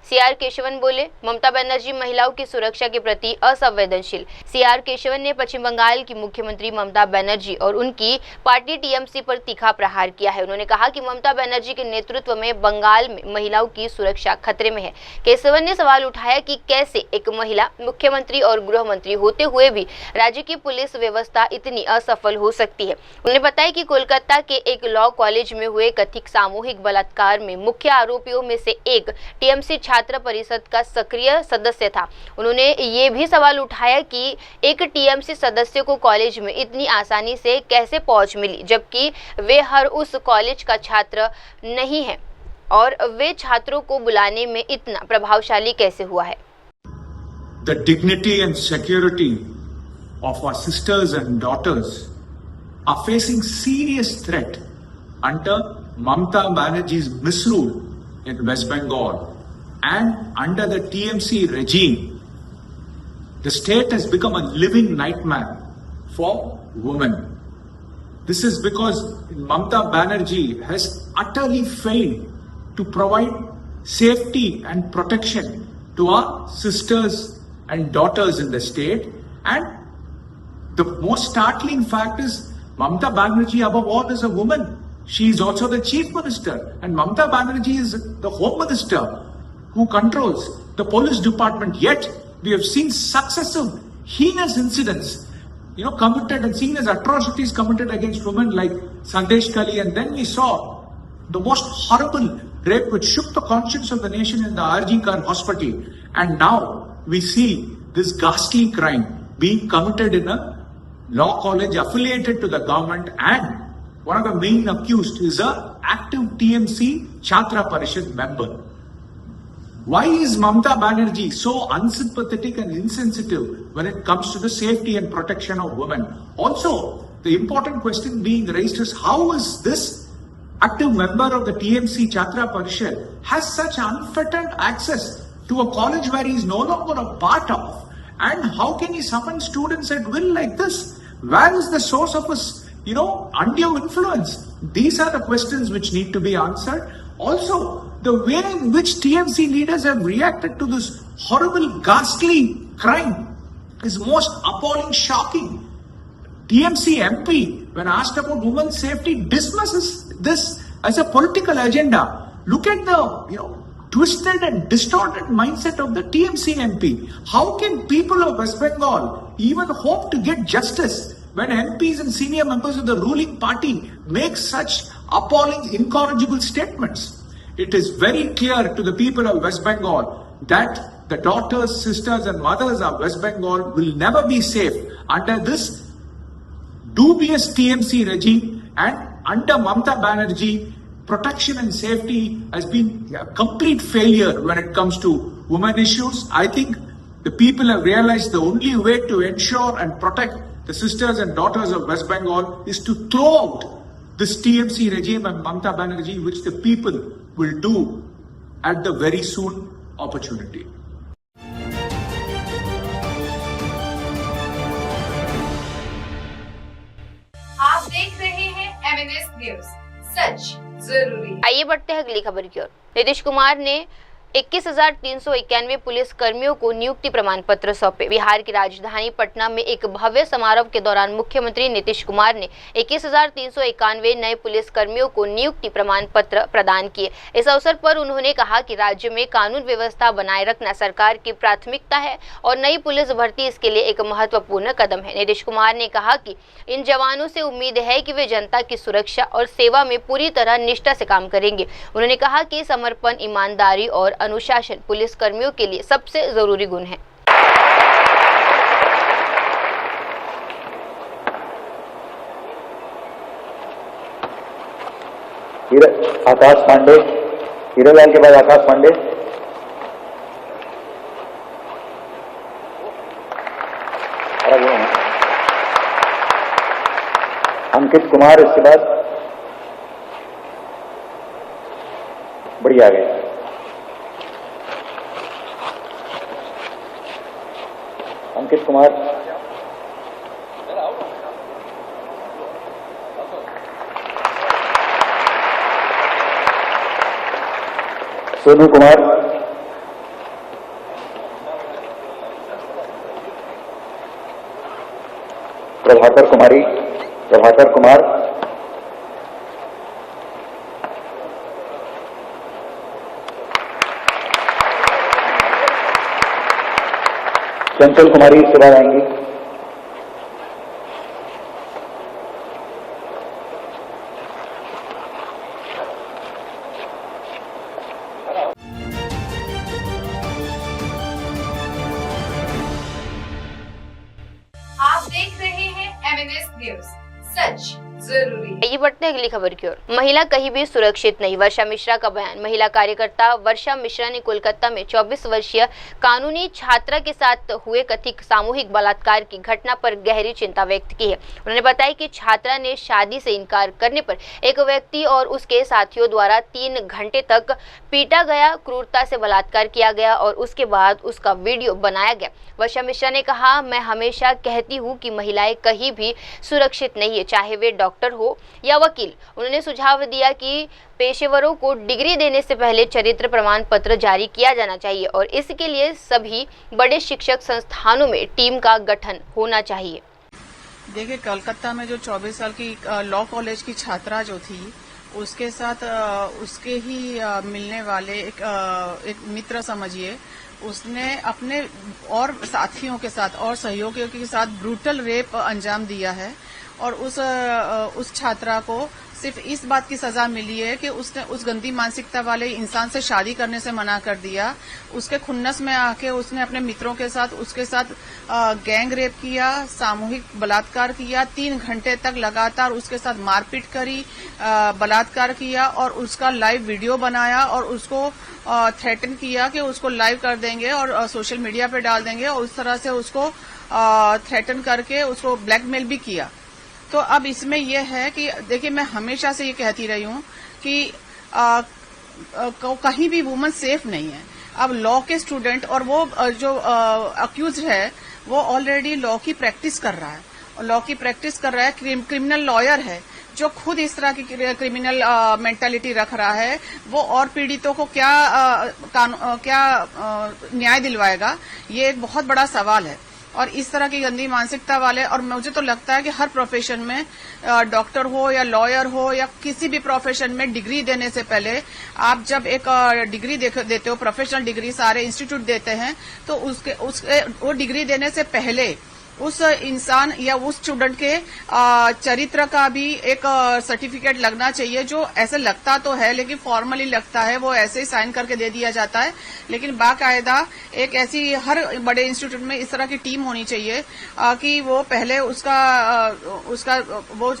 Speaker 2: सीआर केशवन बोले, ममता बनर्जी महिलाओं की सुरक्षा के प्रति असंवेदनशील। सीआर केशवन ने पश्चिम बंगाल की मुख्यमंत्री ममता बनर्जी और उनकी पार्टी टीएमसी पर तीखा प्रहार किया है। उन्होंने कहा कि ममता बनर्जी के नेतृत्व में बंगाल में महिलाओं की सुरक्षा खतरे में है। केशवन ने सवाल उठाया कि कैसे एक महिला मुख्यमंत्री और गृह मंत्री होते हुए भी राज्य की पुलिस व्यवस्था इतनी असफल हो सकती है। उन्होंने बताया कि कोलकाता के एक लॉ कॉलेज में हुए कथित सामूहिक बलात्कार में मुख्य आरोपियों में से एक टीएमसी छात्र परिषद का सक्रिय सदस्य था। उन्होंने ये भी सवाल उठाया कि एक टीएमसी सदस्य को कॉलेज में इतनी आसानी से कैसे पहुंच मिली, जबकि वे हर उस कॉलेज का छात्र नहीं है और वे छात्रों को बुलाने में इतना प्रभावशाली कैसे हुआ है।
Speaker 11: The dignity and security of our sisters and daughters are facing serious threat under Mamata Banerjee's misrule in West Bengal. And under the TMC regime, the state has become a living nightmare for women. This is because Mamata Banerjee has utterly failed to provide safety and protection to our sisters and daughters in the state. And the most startling fact is Mamata Banerjee above all is a woman. She is also the chief minister, and Mamata Banerjee is the home minister who controls the police department. Yet we have seen successive heinous incidents, committed and seen as atrocities committed against women like Sandesh Kali, and then we saw the most horrible rape which shook the conscience of the nation in the RG Kar hospital, and now we see this ghastly crime being committed in a law college affiliated to the government, and one of the main accused is a active TMC Chhatra Parishad member. Why is Mamata Banerjee so unsympathetic and insensitive when it comes to the safety and protection of women? Also, the important question being raised is how is this active member of the TMC Chhatra Parishad has such unfettered access to a college where he is no longer a part of, and how can he summon students at will like this? Where is the source of his, undue influence? These are the questions which need to be answered. Also, the way in which TMC leaders have reacted to this horrible, ghastly crime is most appalling, shocking. TMC MP, when asked about women's safety, dismisses this as a political agenda. Look at the, twisted and distorted mindset of the TMC MP. How can people of West Bengal even hope to get justice when MPs and senior members of the ruling party make such appalling, incorrigible statements? It is very clear to the people of West Bengal that the daughters, sisters and mothers of West Bengal will never be safe under this dubious TMC regime, and under Mamata Banerjee, protection and safety has been a complete failure when it comes to women issues. I think the people have realized the only way to ensure and protect the sisters and daughters of West Bengal is to throw out this TMC regime and Mamata Banerjee, which the people will do at the very soon opportunity.
Speaker 1: आप देख रहे हैं MNS news, सच जरूरी है।
Speaker 2: आइए बढ़ते हैं अगली खबर की ओर। नीतीश कुमार ने 21,391 पुलिस कर्मियों को नियुक्ति प्रमाण पत्र सौंपे। बिहार की राजधानी पटना में एक भव्य समारोह के दौरान मुख्यमंत्री नीतीश कुमार ने 21,391 नए पुलिस कर्मियों को नियुक्ति प्रमाण पत्र प्रदान किए। इस अवसर पर उन्होंने कहा कि राज्य में कानून व्यवस्था बनाए रखना सरकार की प्राथमिकता है और नई पुलिस भर्ती इसके लिए एक महत्वपूर्ण कदम है। नीतीश कुमार ने कहा कि इन जवानों से उम्मीद है कि वे जनता की सुरक्षा और सेवा में पूरी तरह निष्ठा से काम करेंगे। उन्होंने कहा कि समर्पण, ईमानदारी और अनुशासन पुलिस कर्मियों के लिए सबसे जरूरी गुण है।
Speaker 12: आकाश पांडे, हीरोलाल के बाद आकाश पांडे, अंकित कुमार, इसके बाद बढ़िया गए। अंकित कुमार, सोनू कुमार, प्रभाकर कुमारी, प्रभाकर कुमार, चंचल कुमारी इसके बाद आएंगी।
Speaker 1: आप देख रहे हैं MNS न्यूज, सच जरूरी है।
Speaker 2: आइए बढ़ते हैं अगली खबर की ओर। महिला कहीं भी सुरक्षित नहीं, वर्षा मिश्रा का बयान। महिला कार्यकर्ता वर्षा मिश्रा ने कोलकाता में 24 वर्षीय कानूनी छात्रा के साथ हुए कथित सामूहिक बलात्कार की घटना पर गहरी चिंता व्यक्त की है। उन्होंने बताया कि छात्रा ने शादी से इनकार करने पर एक व्यक्ति और उसके साथियों द्वारा 3 घंटे तक पीटा गया, क्रूरता से बलात्कार किया गया और उसके बाद उसका वीडियो बनाया गया। वर्षा मिश्रा ने कहा, मैं हमेशा कहती हूँ कि महिलाएं कहीं भी सुरक्षित नहीं है, चाहे वे डॉक्टर हो या वकील। उन्होंने सुझाव दिया कि पेशेवरों को डिग्री देने से पहले चरित्र प्रमाण पत्र जारी किया जाना चाहिए और इसके लिए सभी बड़े शिक्षक संस्थानों में टीम का गठन होना चाहिए।
Speaker 13: देखिए, कलकत्ता में जो 24 साल की लॉ कॉलेज की छात्रा जो थी, उसके साथ उसके ही मिलने वाले एक मित्र समझिए, उसने अपने और साथियों के साथ और सहयोगियों के साथ ब्रूटल रेप अंजाम दिया है और उस छात्रा को सिर्फ इस बात की सजा मिली है कि उसने उस गंदी मानसिकता वाले इंसान से शादी करने से मना कर दिया। उसके खुन्नस में आके उसने अपने मित्रों के साथ उसके साथ गैंग रेप किया, सामूहिक बलात्कार किया, 3 घंटे तक लगातार उसके साथ मारपीट करी, बलात्कार किया और उसका लाइव वीडियो बनाया और उसको थ्रेटन किया कि उसको लाइव कर देंगे और सोशल मीडिया पे डाल देंगे और उस तरह से उसको थ्रेटन करके उसको ब्लैकमेल भी किया। तो अब इसमें यह है कि देखिए, मैं हमेशा से ये कहती रही हूँ कि कहीं भी वुमन सेफ नहीं है। अब लॉ के स्टूडेंट और वो जो अक्यूज्ड है वो ऑलरेडी लॉ की प्रैक्टिस कर रहा है और लॉ की प्रैक्टिस कर रहा है, क्रिमिनल लॉयर है जो खुद इस तरह की क्रिमिनल मेंटालिटी रख रहा है, वो और पीड़ितों को क्या न्याय दिलवाएगा, ये एक बहुत बड़ा सवाल है। और इस तरह की गंदी मानसिकता वाले, और मुझे तो लगता है कि हर प्रोफेशन में, डॉक्टर हो या लॉयर हो या किसी भी प्रोफेशन में, डिग्री देने से पहले आप जब एक डिग्री देते हो, प्रोफेशनल डिग्री सारे इंस्टीट्यूट देते हैं, तो वो डिग्री देने से पहले उस इंसान या उस स्टूडेंट के चरित्र का भी एक सर्टिफिकेट लगना चाहिए, जो ऐसे लगता तो है लेकिन फॉर्मली लगता है, वो ऐसे ही साइन करके दे दिया जाता है। लेकिन बाकायदा एक ऐसी हर बड़े इंस्टीट्यूट में इस तरह की टीम होनी चाहिए कि वो पहले उसका वो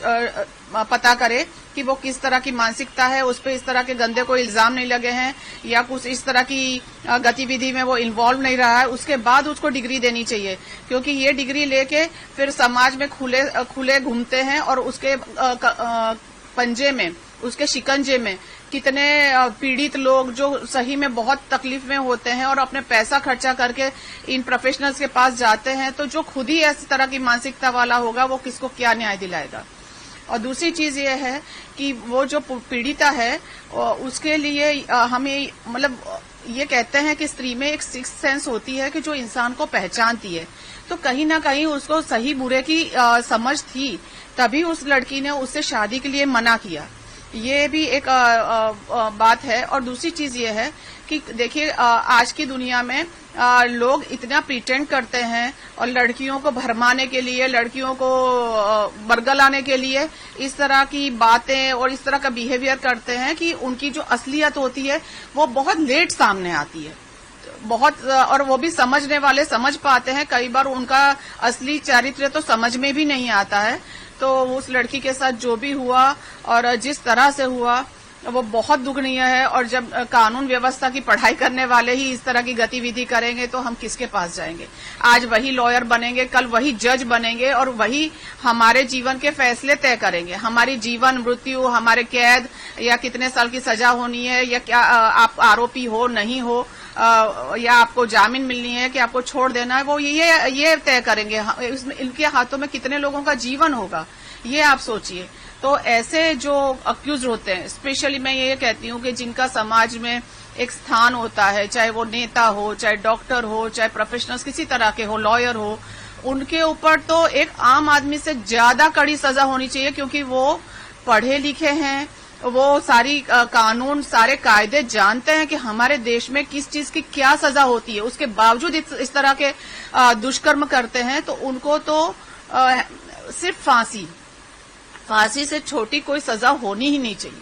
Speaker 13: पता करे कि वो किस तरह की मानसिकता है, उस पर इस तरह के गंदे कोई इल्जाम नहीं लगे हैं या कुछ इस तरह की गतिविधि में वो इन्वॉल्व नहीं रहा है, उसके बाद उसको डिग्री देनी चाहिए। क्योंकि ये डिग्री लेके फिर समाज में खुले घूमते हैं और उसके पंजे में, उसके शिकंजे में कितने पीड़ित लोग जो सही में बहुत तकलीफ में होते हैं और अपने पैसा खर्चा करके इन प्रोफेशनल्स के पास जाते हैं, तो जो खुद ही इस तरह की मानसिकता वाला होगा वो किसको क्या न्याय दिलाएगा। और दूसरी चीज ये है कि वो जो पीड़िता है उसके लिए हमें मतलब ये कहते हैं कि स्त्री में एक सिक्स्थ सेंस होती है कि जो इंसान को पहचानती है, तो कहीं ना कहीं उसको सही बुरे की समझ थी, तभी उस लड़की ने उससे शादी के लिए मना किया। ये भी एक बात है। और दूसरी चीज ये है कि देखिए आज की दुनिया में लोग इतना प्रिटेंड करते हैं और लड़कियों को भरमाने के लिए, लड़कियों को बरगलाने के लिए इस तरह की बातें और इस तरह का बिहेवियर करते हैं कि उनकी जो असलियत होती है वो बहुत लेट सामने आती है बहुत, और वो भी समझने वाले समझ पाते हैं, कई बार उनका असली चरित्र तो समझ में भी नहीं आता है। तो उस लड़की के साथ जो भी हुआ और जिस तरह से हुआ वो बहुत दुखनीय है। और जब कानून व्यवस्था की पढ़ाई करने वाले ही इस तरह की गतिविधि करेंगे तो हम किसके पास जाएंगे। आज वही लॉयर बनेंगे, कल वही जज बनेंगे और वही हमारे जीवन के फैसले तय करेंगे। हमारी जीवन मृत्यु, हमारे कैद या कितने साल की सजा होनी है, या क्या आप आरोपी हो नहीं हो, या आपको जामीन मिलनी है कि आपको छोड़ देना है, वो ये तय करेंगे। इनके हाथों में कितने लोगों का जीवन होगा, ये आप सोचिए। तो ऐसे जो अक्यूज होते हैं, स्पेशली मैं ये कहती हूँ कि जिनका समाज में एक स्थान होता है, चाहे वो नेता हो, चाहे डॉक्टर हो, चाहे प्रोफेशनल्स किसी तरह के हो, लॉयर हो, उनके ऊपर तो एक आम आदमी से ज्यादा कड़ी सजा होनी चाहिए, क्योंकि वो पढ़े लिखे हैं, वो सारी कानून, सारे कायदे जानते हैं कि हमारे देश में किस चीज की क्या सजा होती है। उसके बावजूद इस तरह के दुष्कर्म करते हैं, तो उनको तो सिर्फ फांसी से छोटी कोई सजा होनी ही नहीं चाहिए।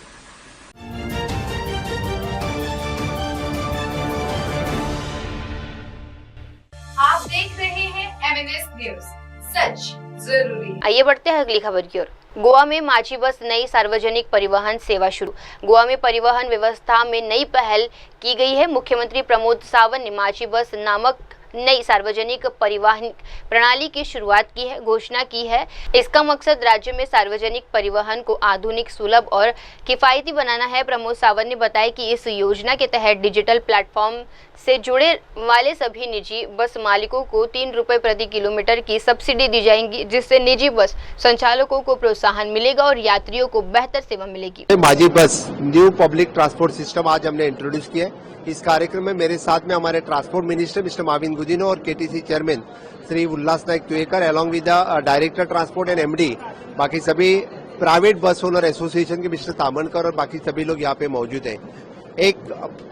Speaker 1: आप देख रहे हैं MNS न्यूज, सच जरूरी है।
Speaker 2: आइए बढ़ते हैं अगली खबर की ओर। गोवा में माझी बस नई सार्वजनिक परिवहन सेवा शुरू। गोवा में परिवहन व्यवस्था में नई पहल की गई है। मुख्यमंत्री प्रमोद सावंत ने माझी बस नामक नई सार्वजनिक परिवहन प्रणाली की शुरुआत की है, घोषणा की है। इसका मकसद राज्य में सार्वजनिक परिवहन को आधुनिक, सुलभ और किफायती बनाना है। प्रमोद सावंत ने बताया कि इस योजना के तहत डिजिटल प्लेटफॉर्म से जुड़े वाले सभी निजी बस मालिकों को 3 रुपए प्रति किलोमीटर की सब्सिडी दी जाएगी, जिससे निजी बस संचालकों को प्रोत्साहन मिलेगा और यात्रियों को बेहतर सेवा मिलेगी।
Speaker 14: माझी बस न्यू पब्लिक ट्रांसपोर्ट सिस्टम आज हमने इंट्रोड्यूस किया है। इस कार्यक्रम में मेरे साथ में हमारे transport minister mister Mauvin Godinho और KTC chairman Shri Ullas Naik Tuenkar along with the director transport and MD, बाकी सभी प्राइवेट बस ओनर एसोसिएशन के मिस्टर तामनकर और बाकी सभी लोग यहाँ पे मौजूद हैं। एक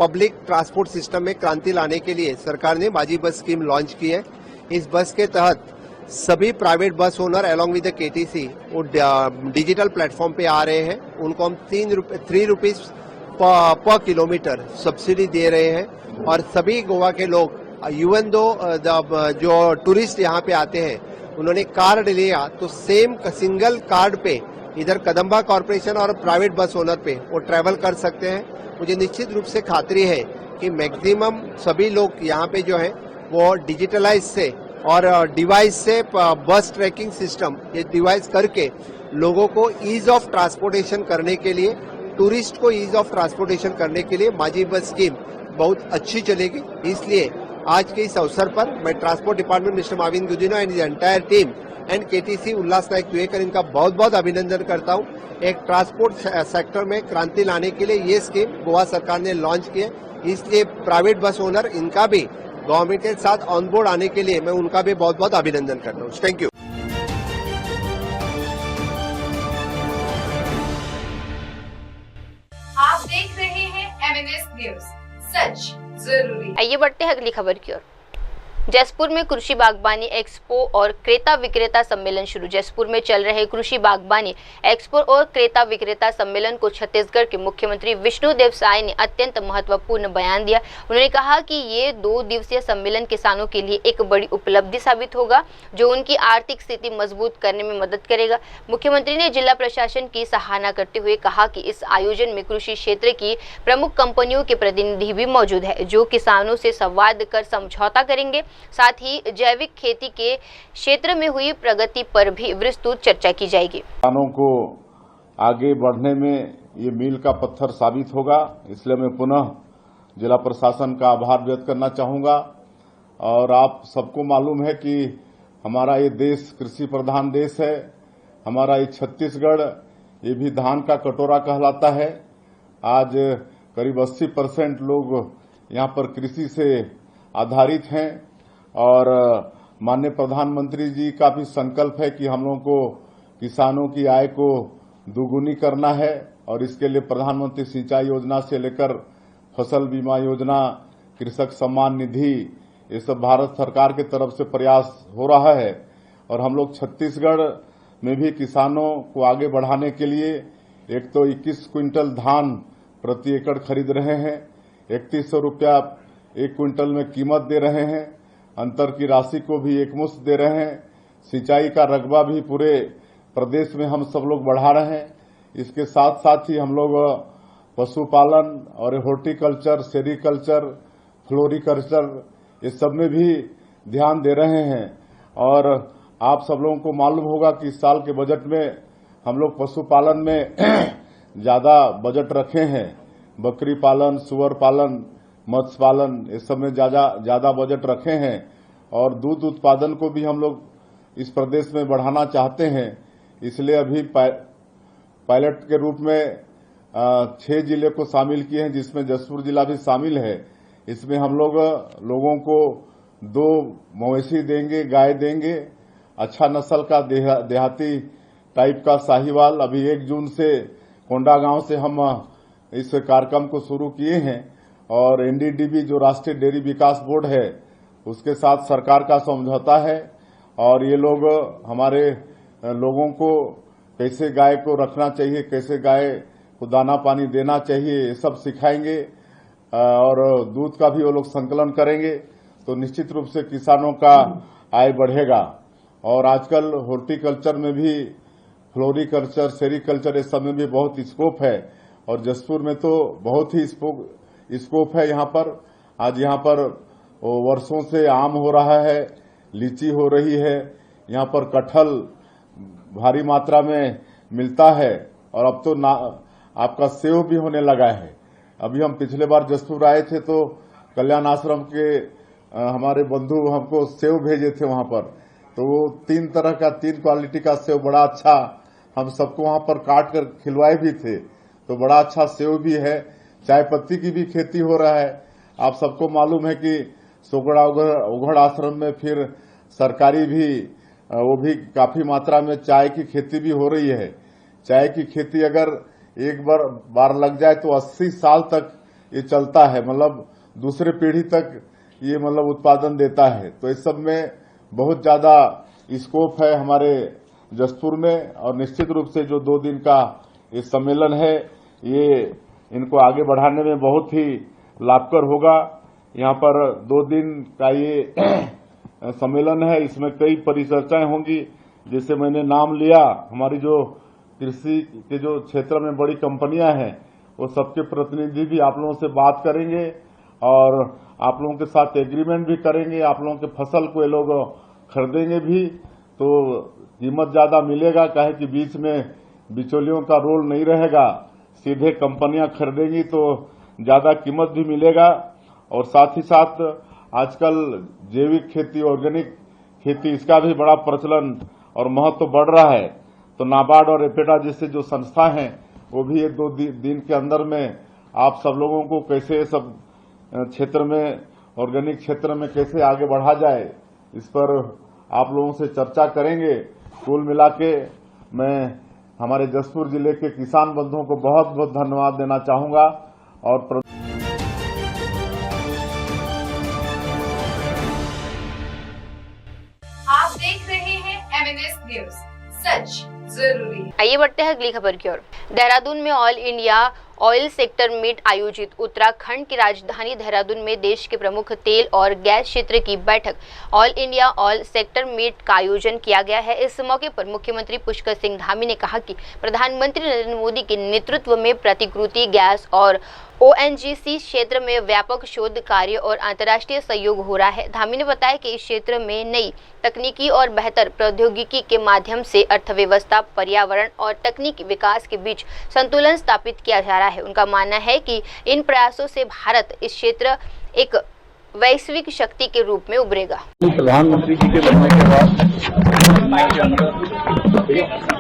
Speaker 14: पब्लिक ट्रांसपोर्ट सिस्टम में क्रांति लाने के लिए सरकार ने माझी बस स्कीम लॉन्च की है। इस बस के तहत सभी private bus owner along with the KTC वो डिजिटल प्लेटफॉर्म पे आ रहे हैं। उनको हम 3 रुपीज पर किलोमीटर सब्सिडी दे रहे हैं। और सभी गोवा के लोग इवन दो जो टूरिस्ट यहाँ पे आते हैं उन्होंने कार्ड लिया तो सेम सिंगल कार्ड पे इधर कदम्बा कॉर्पोरेशन और प्राइवेट बस ओनर पे वो ट्रैवल कर सकते हैं। मुझे निश्चित रूप से खातरी है कि मैक्सिमम सभी लोग यहाँ पे जो है वो डिजिटलाइज से और डिवाइस से बस ट्रैकिंग सिस्टम ये डिवाइस करके लोगों को ईज ऑफ ट्रांसपोर्टेशन करने के लिए, टूरिस्ट को ईज ऑफ ट्रांसपोर्टेशन करने के लिए माझी बस स्कीम बहुत अच्छी चलेगी। इसलिए आज के इस अवसर पर मैं transport department mister Mauvin Godinho and entire team and KTC Ullas Naik Tuenkar इनका बहुत बहुत अभिनंदन करता हूँ। एक ट्रांसपोर्ट सेक्टर में क्रांति लाने के लिए ये स्कीम गोवा सरकार ने लॉन्च की है। इसलिए प्राइवेट बस ओनर इनका भी गवर्नमेंट के साथ ऑन बोर्ड आने के लिए मैं उनका भी बहुत बहुत अभिनंदन करता हूँ। Thank you.
Speaker 1: आप देख रहे हैं MNS न्यूज, सच जरूरी।
Speaker 2: आइए बढ़ते हैं अगली खबर की ओर। जसपुर में कृषि बागबानी एक्सपो और क्रेता विक्रेता सम्मेलन शुरू। जसपुर में चल रहे कृषि बागबानी एक्सपो और क्रेता विक्रेता सम्मेलन को छत्तीसगढ़ के मुख्यमंत्री विष्णुदेव साय ने अत्यंत महत्वपूर्ण बयान दिया। उन्होंने कहा कि ये 2 दिवसीय सम्मेलन किसानों के लिए एक बड़ी उपलब्धि साबित होगा, जो उनकी आर्थिक स्थिति मजबूत करने में मदद करेगा। मुख्यमंत्री ने जिला प्रशासन की सराहना करते हुए कहा कि इस आयोजन में कृषि क्षेत्र की प्रमुख कंपनियों के प्रतिनिधि भी मौजूद है, जो किसानों से संवाद कर समझौता करेंगे। साथ ही जैविक खेती के क्षेत्र में हुई प्रगति पर भी विस्तृत चर्चा की जाएगी।
Speaker 15: किसानों को आगे बढ़ने में ये मील का पत्थर साबित होगा, इसलिए मैं पुनः जिला प्रशासन का आभार व्यक्त करना चाहूंगा। और आप सबको मालूम है कि हमारा ये देश कृषि प्रधान देश है। हमारा ये छत्तीसगढ़ ये भी धान का कटोरा कहलाता है। आज करीब 80% लोग यहाँ पर कृषि से आधारित हैं और माननीय प्रधानमंत्री जी का भी संकल्प है कि हम लोगों को किसानों की आय को दुगुनी करना है और इसके लिए प्रधानमंत्री सिंचाई योजना से लेकर फसल बीमा योजना, कृषक सम्मान निधि, ये सब भारत सरकार की तरफ से प्रयास हो रहा है। और हम लोग छत्तीसगढ़ में भी किसानों को आगे बढ़ाने के लिए एक तो 21 क्विंटल धान प्रति एकड़ खरीद रहे हैं, 3100 रुपया 1 क्विंटल में कीमत दे रहे हैं, अंतर की राशि को भी एकमुश्त दे रहे हैं। सिंचाई का रकबा भी पूरे प्रदेश में हम सब लोग बढ़ा रहे हैं। इसके साथ साथ ही हम लोग पशुपालन और हॉर्टिकल्चर, सेरिकल्चर, फ्लोरिकल्चर ये सब में भी ध्यान दे रहे हैं। और आप सब लोगों को मालूम होगा कि इस साल के बजट में हम लोग पशुपालन में ज्यादा बजट रखे हैं। बकरी पालन, सुअर पालन, मत्स्य पालन इस सब में ज्यादा बजट रखे हैं। और दूध उत्पादन को भी हम लोग इस प्रदेश में बढ़ाना चाहते हैं। इसलिए अभी पायलट के रूप में 6 जिले को शामिल किए हैं, जिसमें जसपुर जिला भी शामिल है। इसमें हम लोगों को 2 मवेशी देंगे, गाय देंगे, अच्छा नस्ल का देहाती टाइप का साहिवाल। अभी 1 जून से कोंडा गांव से हम इस कार्यक्रम को शुरू किए हैं और एनडीडीबी जो राष्ट्रीय डेयरी विकास बोर्ड है उसके साथ सरकार का समझौता है। और ये लोग हमारे लोगों को कैसे गाय को रखना चाहिए, कैसे गाय को दाना पानी देना चाहिए, ये सब सिखाएंगे और दूध का भी वो लोग संकलन करेंगे। तो निश्चित रूप से किसानों का आय बढ़ेगा। और आजकल हॉर्टिकल्चर में भी, फ्लोरिकल्चर, सेरिकल्चर इस सब में भी बहुत स्कोप है और जसपुर में तो बहुत ही स्कोप है। यहाँ पर आज यहाँ पर वर्षों से आम हो रहा है, लीची हो रही है, यहाँ पर कटहल भारी मात्रा में मिलता है और अब तो आपका सेव भी होने लगा है। अभी हम पिछले बार जसपुर आए थे तो कल्याण आश्रम के हमारे बंधु हमको सेव भेजे थे वहां पर, तो वो 3 तरह का 3 क्वालिटी का सेव बड़ा अच्छा हम सबको वहां पर काट कर खिलवाए भी थे। तो बड़ा अच्छा सेव भी है। चाय पत्ती की भी खेती हो रहा है। आप सबको मालूम है कि सोगड़ा उघड़ आश्रम में फिर सरकारी भी वो भी काफी मात्रा में चाय की खेती भी हो रही है। चाय की खेती अगर एक बार लग जाए तो 80 साल तक ये चलता है, मतलब दूसरे पीढ़ी तक ये मतलब उत्पादन देता है। तो इस सब में बहुत ज्यादा स्कोप है हमारे जसपुर में। और निश्चित रूप से जो 2 दिन का ये सम्मेलन है ये इनको आगे बढ़ाने में बहुत ही लाभकर होगा। यहाँ पर 2 दिन का ये सम्मेलन है, इसमें कई परिचर्चाएं होंगी। जैसे मैंने नाम लिया, हमारी जो कृषि के जो क्षेत्र में बड़ी कंपनियां हैं वो सबके प्रतिनिधि भी आप लोगों से बात करेंगे और आप लोगों के साथ एग्रीमेंट भी करेंगे। आप लोगों के फसल को ये लोग खरीदेंगे भी तो कीमत ज्यादा मिलेगा, काहे कि बीच में बिचौलियों का रोल नहीं रहेगा। सीधे कंपनियां खरीदेंगी तो ज्यादा कीमत भी मिलेगा। और साथ ही साथ आजकल जैविक खेती, ऑर्गेनिक खेती, इसका भी बड़ा प्रचलन और महत्व बढ़ रहा है। तो नाबार्ड और एपेडा जैसे जो संस्था हैं वो भी ये 2 दिन के अंदर में आप सब लोगों को कैसे सब क्षेत्र में, ऑर्गेनिक क्षेत्र में कैसे आगे बढ़ा जाए, इस पर आप लोगों से चर्चा करेंगे। कुल मिला के मैं हमारे जसपुर जिले के किसान बंधुओं को बहुत बहुत धन्यवाद देना चाहूंगा। और
Speaker 1: जरूरी है।
Speaker 2: आइए बढ़ते हैं अगली खबर की ओर। देहरादून में all India oil sector meet आयोजित। उत्तराखंड की राजधानी देहरादून में देश के प्रमुख तेल और गैस क्षेत्र की बैठक all India oil sector meet का आयोजन किया गया है। इस मौके पर मुख्यमंत्री पुष्कर सिंह धामी ने कहा कि प्रधानमंत्री नरेंद्र मोदी के नेतृत्व में प्रतिकृति गैस और ONGC क्षेत्र में व्यापक शोध कार्य और अंतर्राष्ट्रीय सहयोग हो रहा है। धामी ने बताया कि इस क्षेत्र में नई तकनीकी और बेहतर प्रौद्योगिकी के माध्यम से अर्थव्यवस्था, पर्यावरण और तकनीकी विकास के बीच संतुलन स्थापित किया जा रहा है। उनका मानना है कि इन प्रयासों से भारत इस क्षेत्र एक वैश्विक शक्ति के रूप में उभरेगा।
Speaker 16: प्रधानमंत्री जी के बनने के बाद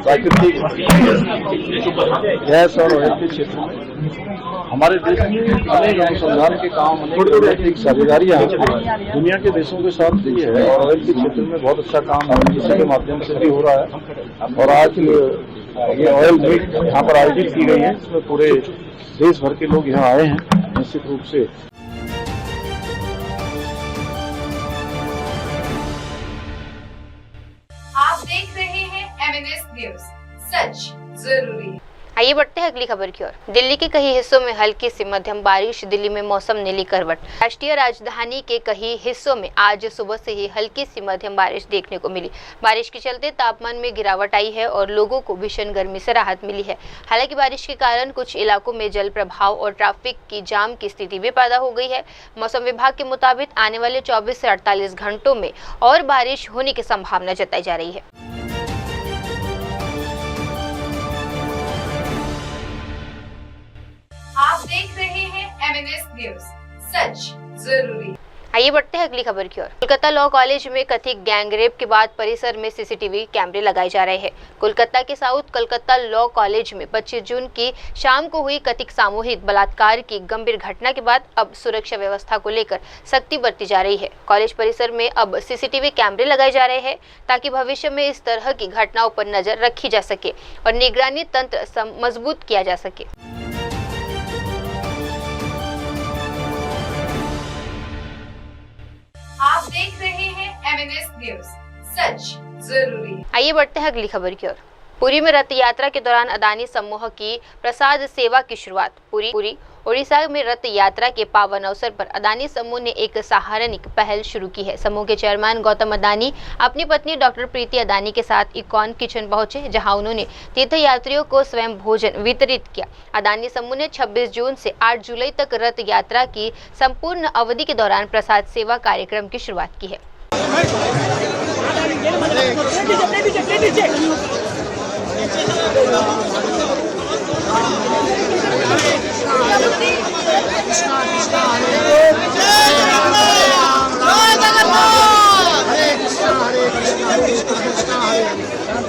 Speaker 16: प्राकृतिक गैस और ऑयल के क्षेत्र में हमारे देश में अनेक अनुसंधान के काम, अनेक साझेदारियां दुनिया के देशों के साथ भी है और ऑयल के क्षेत्र में बहुत अच्छा काम ONGC के माध्यम से भी हो रहा है। और आज ये ऑयल मीट यहाँ पर आयोजित की गई है, इसमें पूरे देश भर के लोग यहाँ आए हैं। निश्चित रूप से
Speaker 1: आप देख रहे हैं MNS न्यूज, सच जरूरी है।
Speaker 2: आइए बढ़ते हैं अगली खबर की ओर। दिल्ली के कई हिस्सों में हल्की से मध्यम बारिश। दिल्ली में मौसम ने ली करवट। राष्ट्रीय राजधानी के कई हिस्सों में आज सुबह से ही हल्की सी मध्यम बारिश देखने को मिली। बारिश के चलते तापमान में गिरावट आई है और लोगों को भीषण गर्मी से राहत मिली है। हालांकि बारिश के कारण कुछ इलाकों में जल प्रभाव और ट्रैफिक की जाम की स्थिति भी पैदा हो गई है। मौसम विभाग के मुताबिक आने वाले 24 से 48 घंटों में और बारिश होने की संभावना जताई जा रही है।
Speaker 1: आप देख रहे हैं MNS न्यूज, सच जरूरी।
Speaker 2: आइए बढ़ते हैं अगली खबर की ओर। कोलकाता लॉ कॉलेज में कथित गैंगरेप के बाद परिसर में CCTV कैमरे लगाए जा रहे हैं। कोलकाता के साउथ कोलकाता लॉ कॉलेज में 25 जून की शाम को हुई कथित सामूहिक बलात्कार की गंभीर घटना के बाद अब सुरक्षा व्यवस्था को लेकर सख्ती बरती जा रही है। कॉलेज परिसर में अब CCTV कैमरे लगाए जा रहे हैं ताकि भविष्य में इस तरह की घटनाओं पर नजर रखी जा सके और निगरानी तंत्र मजबूत किया जा सके।
Speaker 1: आप देख रहे हैं MNS न्यूज, सच जरूरी।
Speaker 2: आइए बढ़ते हैं अगली खबर की ओर। पुरी में रथ यात्रा के दौरान अदानी समूह की प्रसाद सेवा की शुरुआत। पुरी ओडिशा में रथ यात्रा के पावन अवसर पर अदानी समूह ने एक सराहनीय पहल शुरू की है। समूह के चेयरमैन गौतम अदानी अपनी पत्नी डॉक्टर प्रीति अदानी के साथ इकॉन किचन पहुंचे, जहां उन्होंने तीर्थयात्रियों को स्वयं भोजन वितरित किया। अदानी समूह ने 26 जून से 8 जुलाई तक रथ यात्रा की संपूर्ण अवधि के दौरान प्रसाद सेवा कार्यक्रम की शुरुआत की है।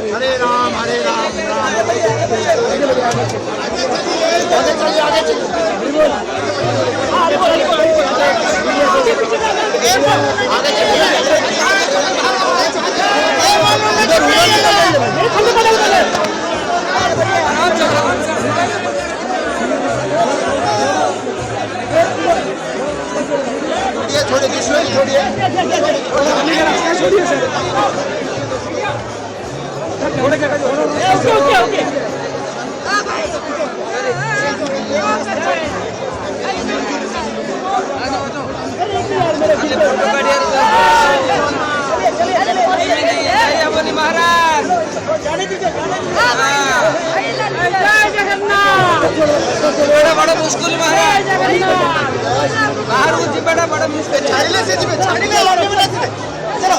Speaker 17: हरे राम बड़ा मुश्किल बाहर बड़ा मुश्किल चलो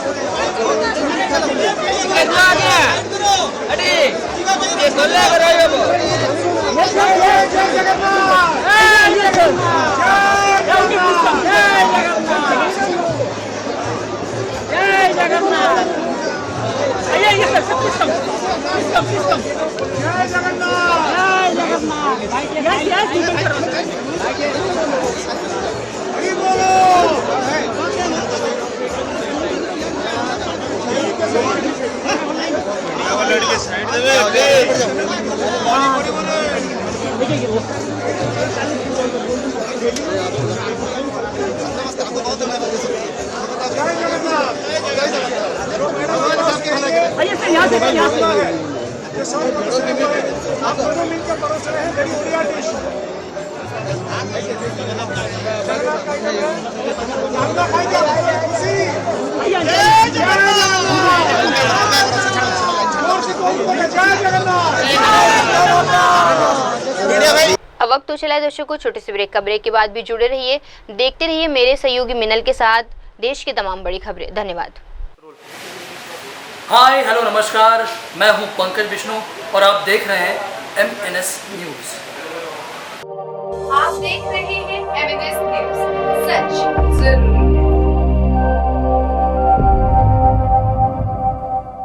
Speaker 17: ये सब आप दोनों मिलकर परोस रहे हैं वेरी बढ़िया डिश।
Speaker 2: अब वक्त तो चला है दर्शकों छोटे से ब्रेक का। ब्रेक के बाद भी जुड़े रहिए, देखते रहिए मेरे सहयोगी मिनल के साथ देश की तमाम बड़ी खबरें। धन्यवाद।
Speaker 18: हाय हेलो नमस्कार, मैं हूं पंकज विष्णु और आप देख रहे हैं MNS न्यूज।
Speaker 1: आप देख रहे हैं MNS न्यूज, सच जरूरी।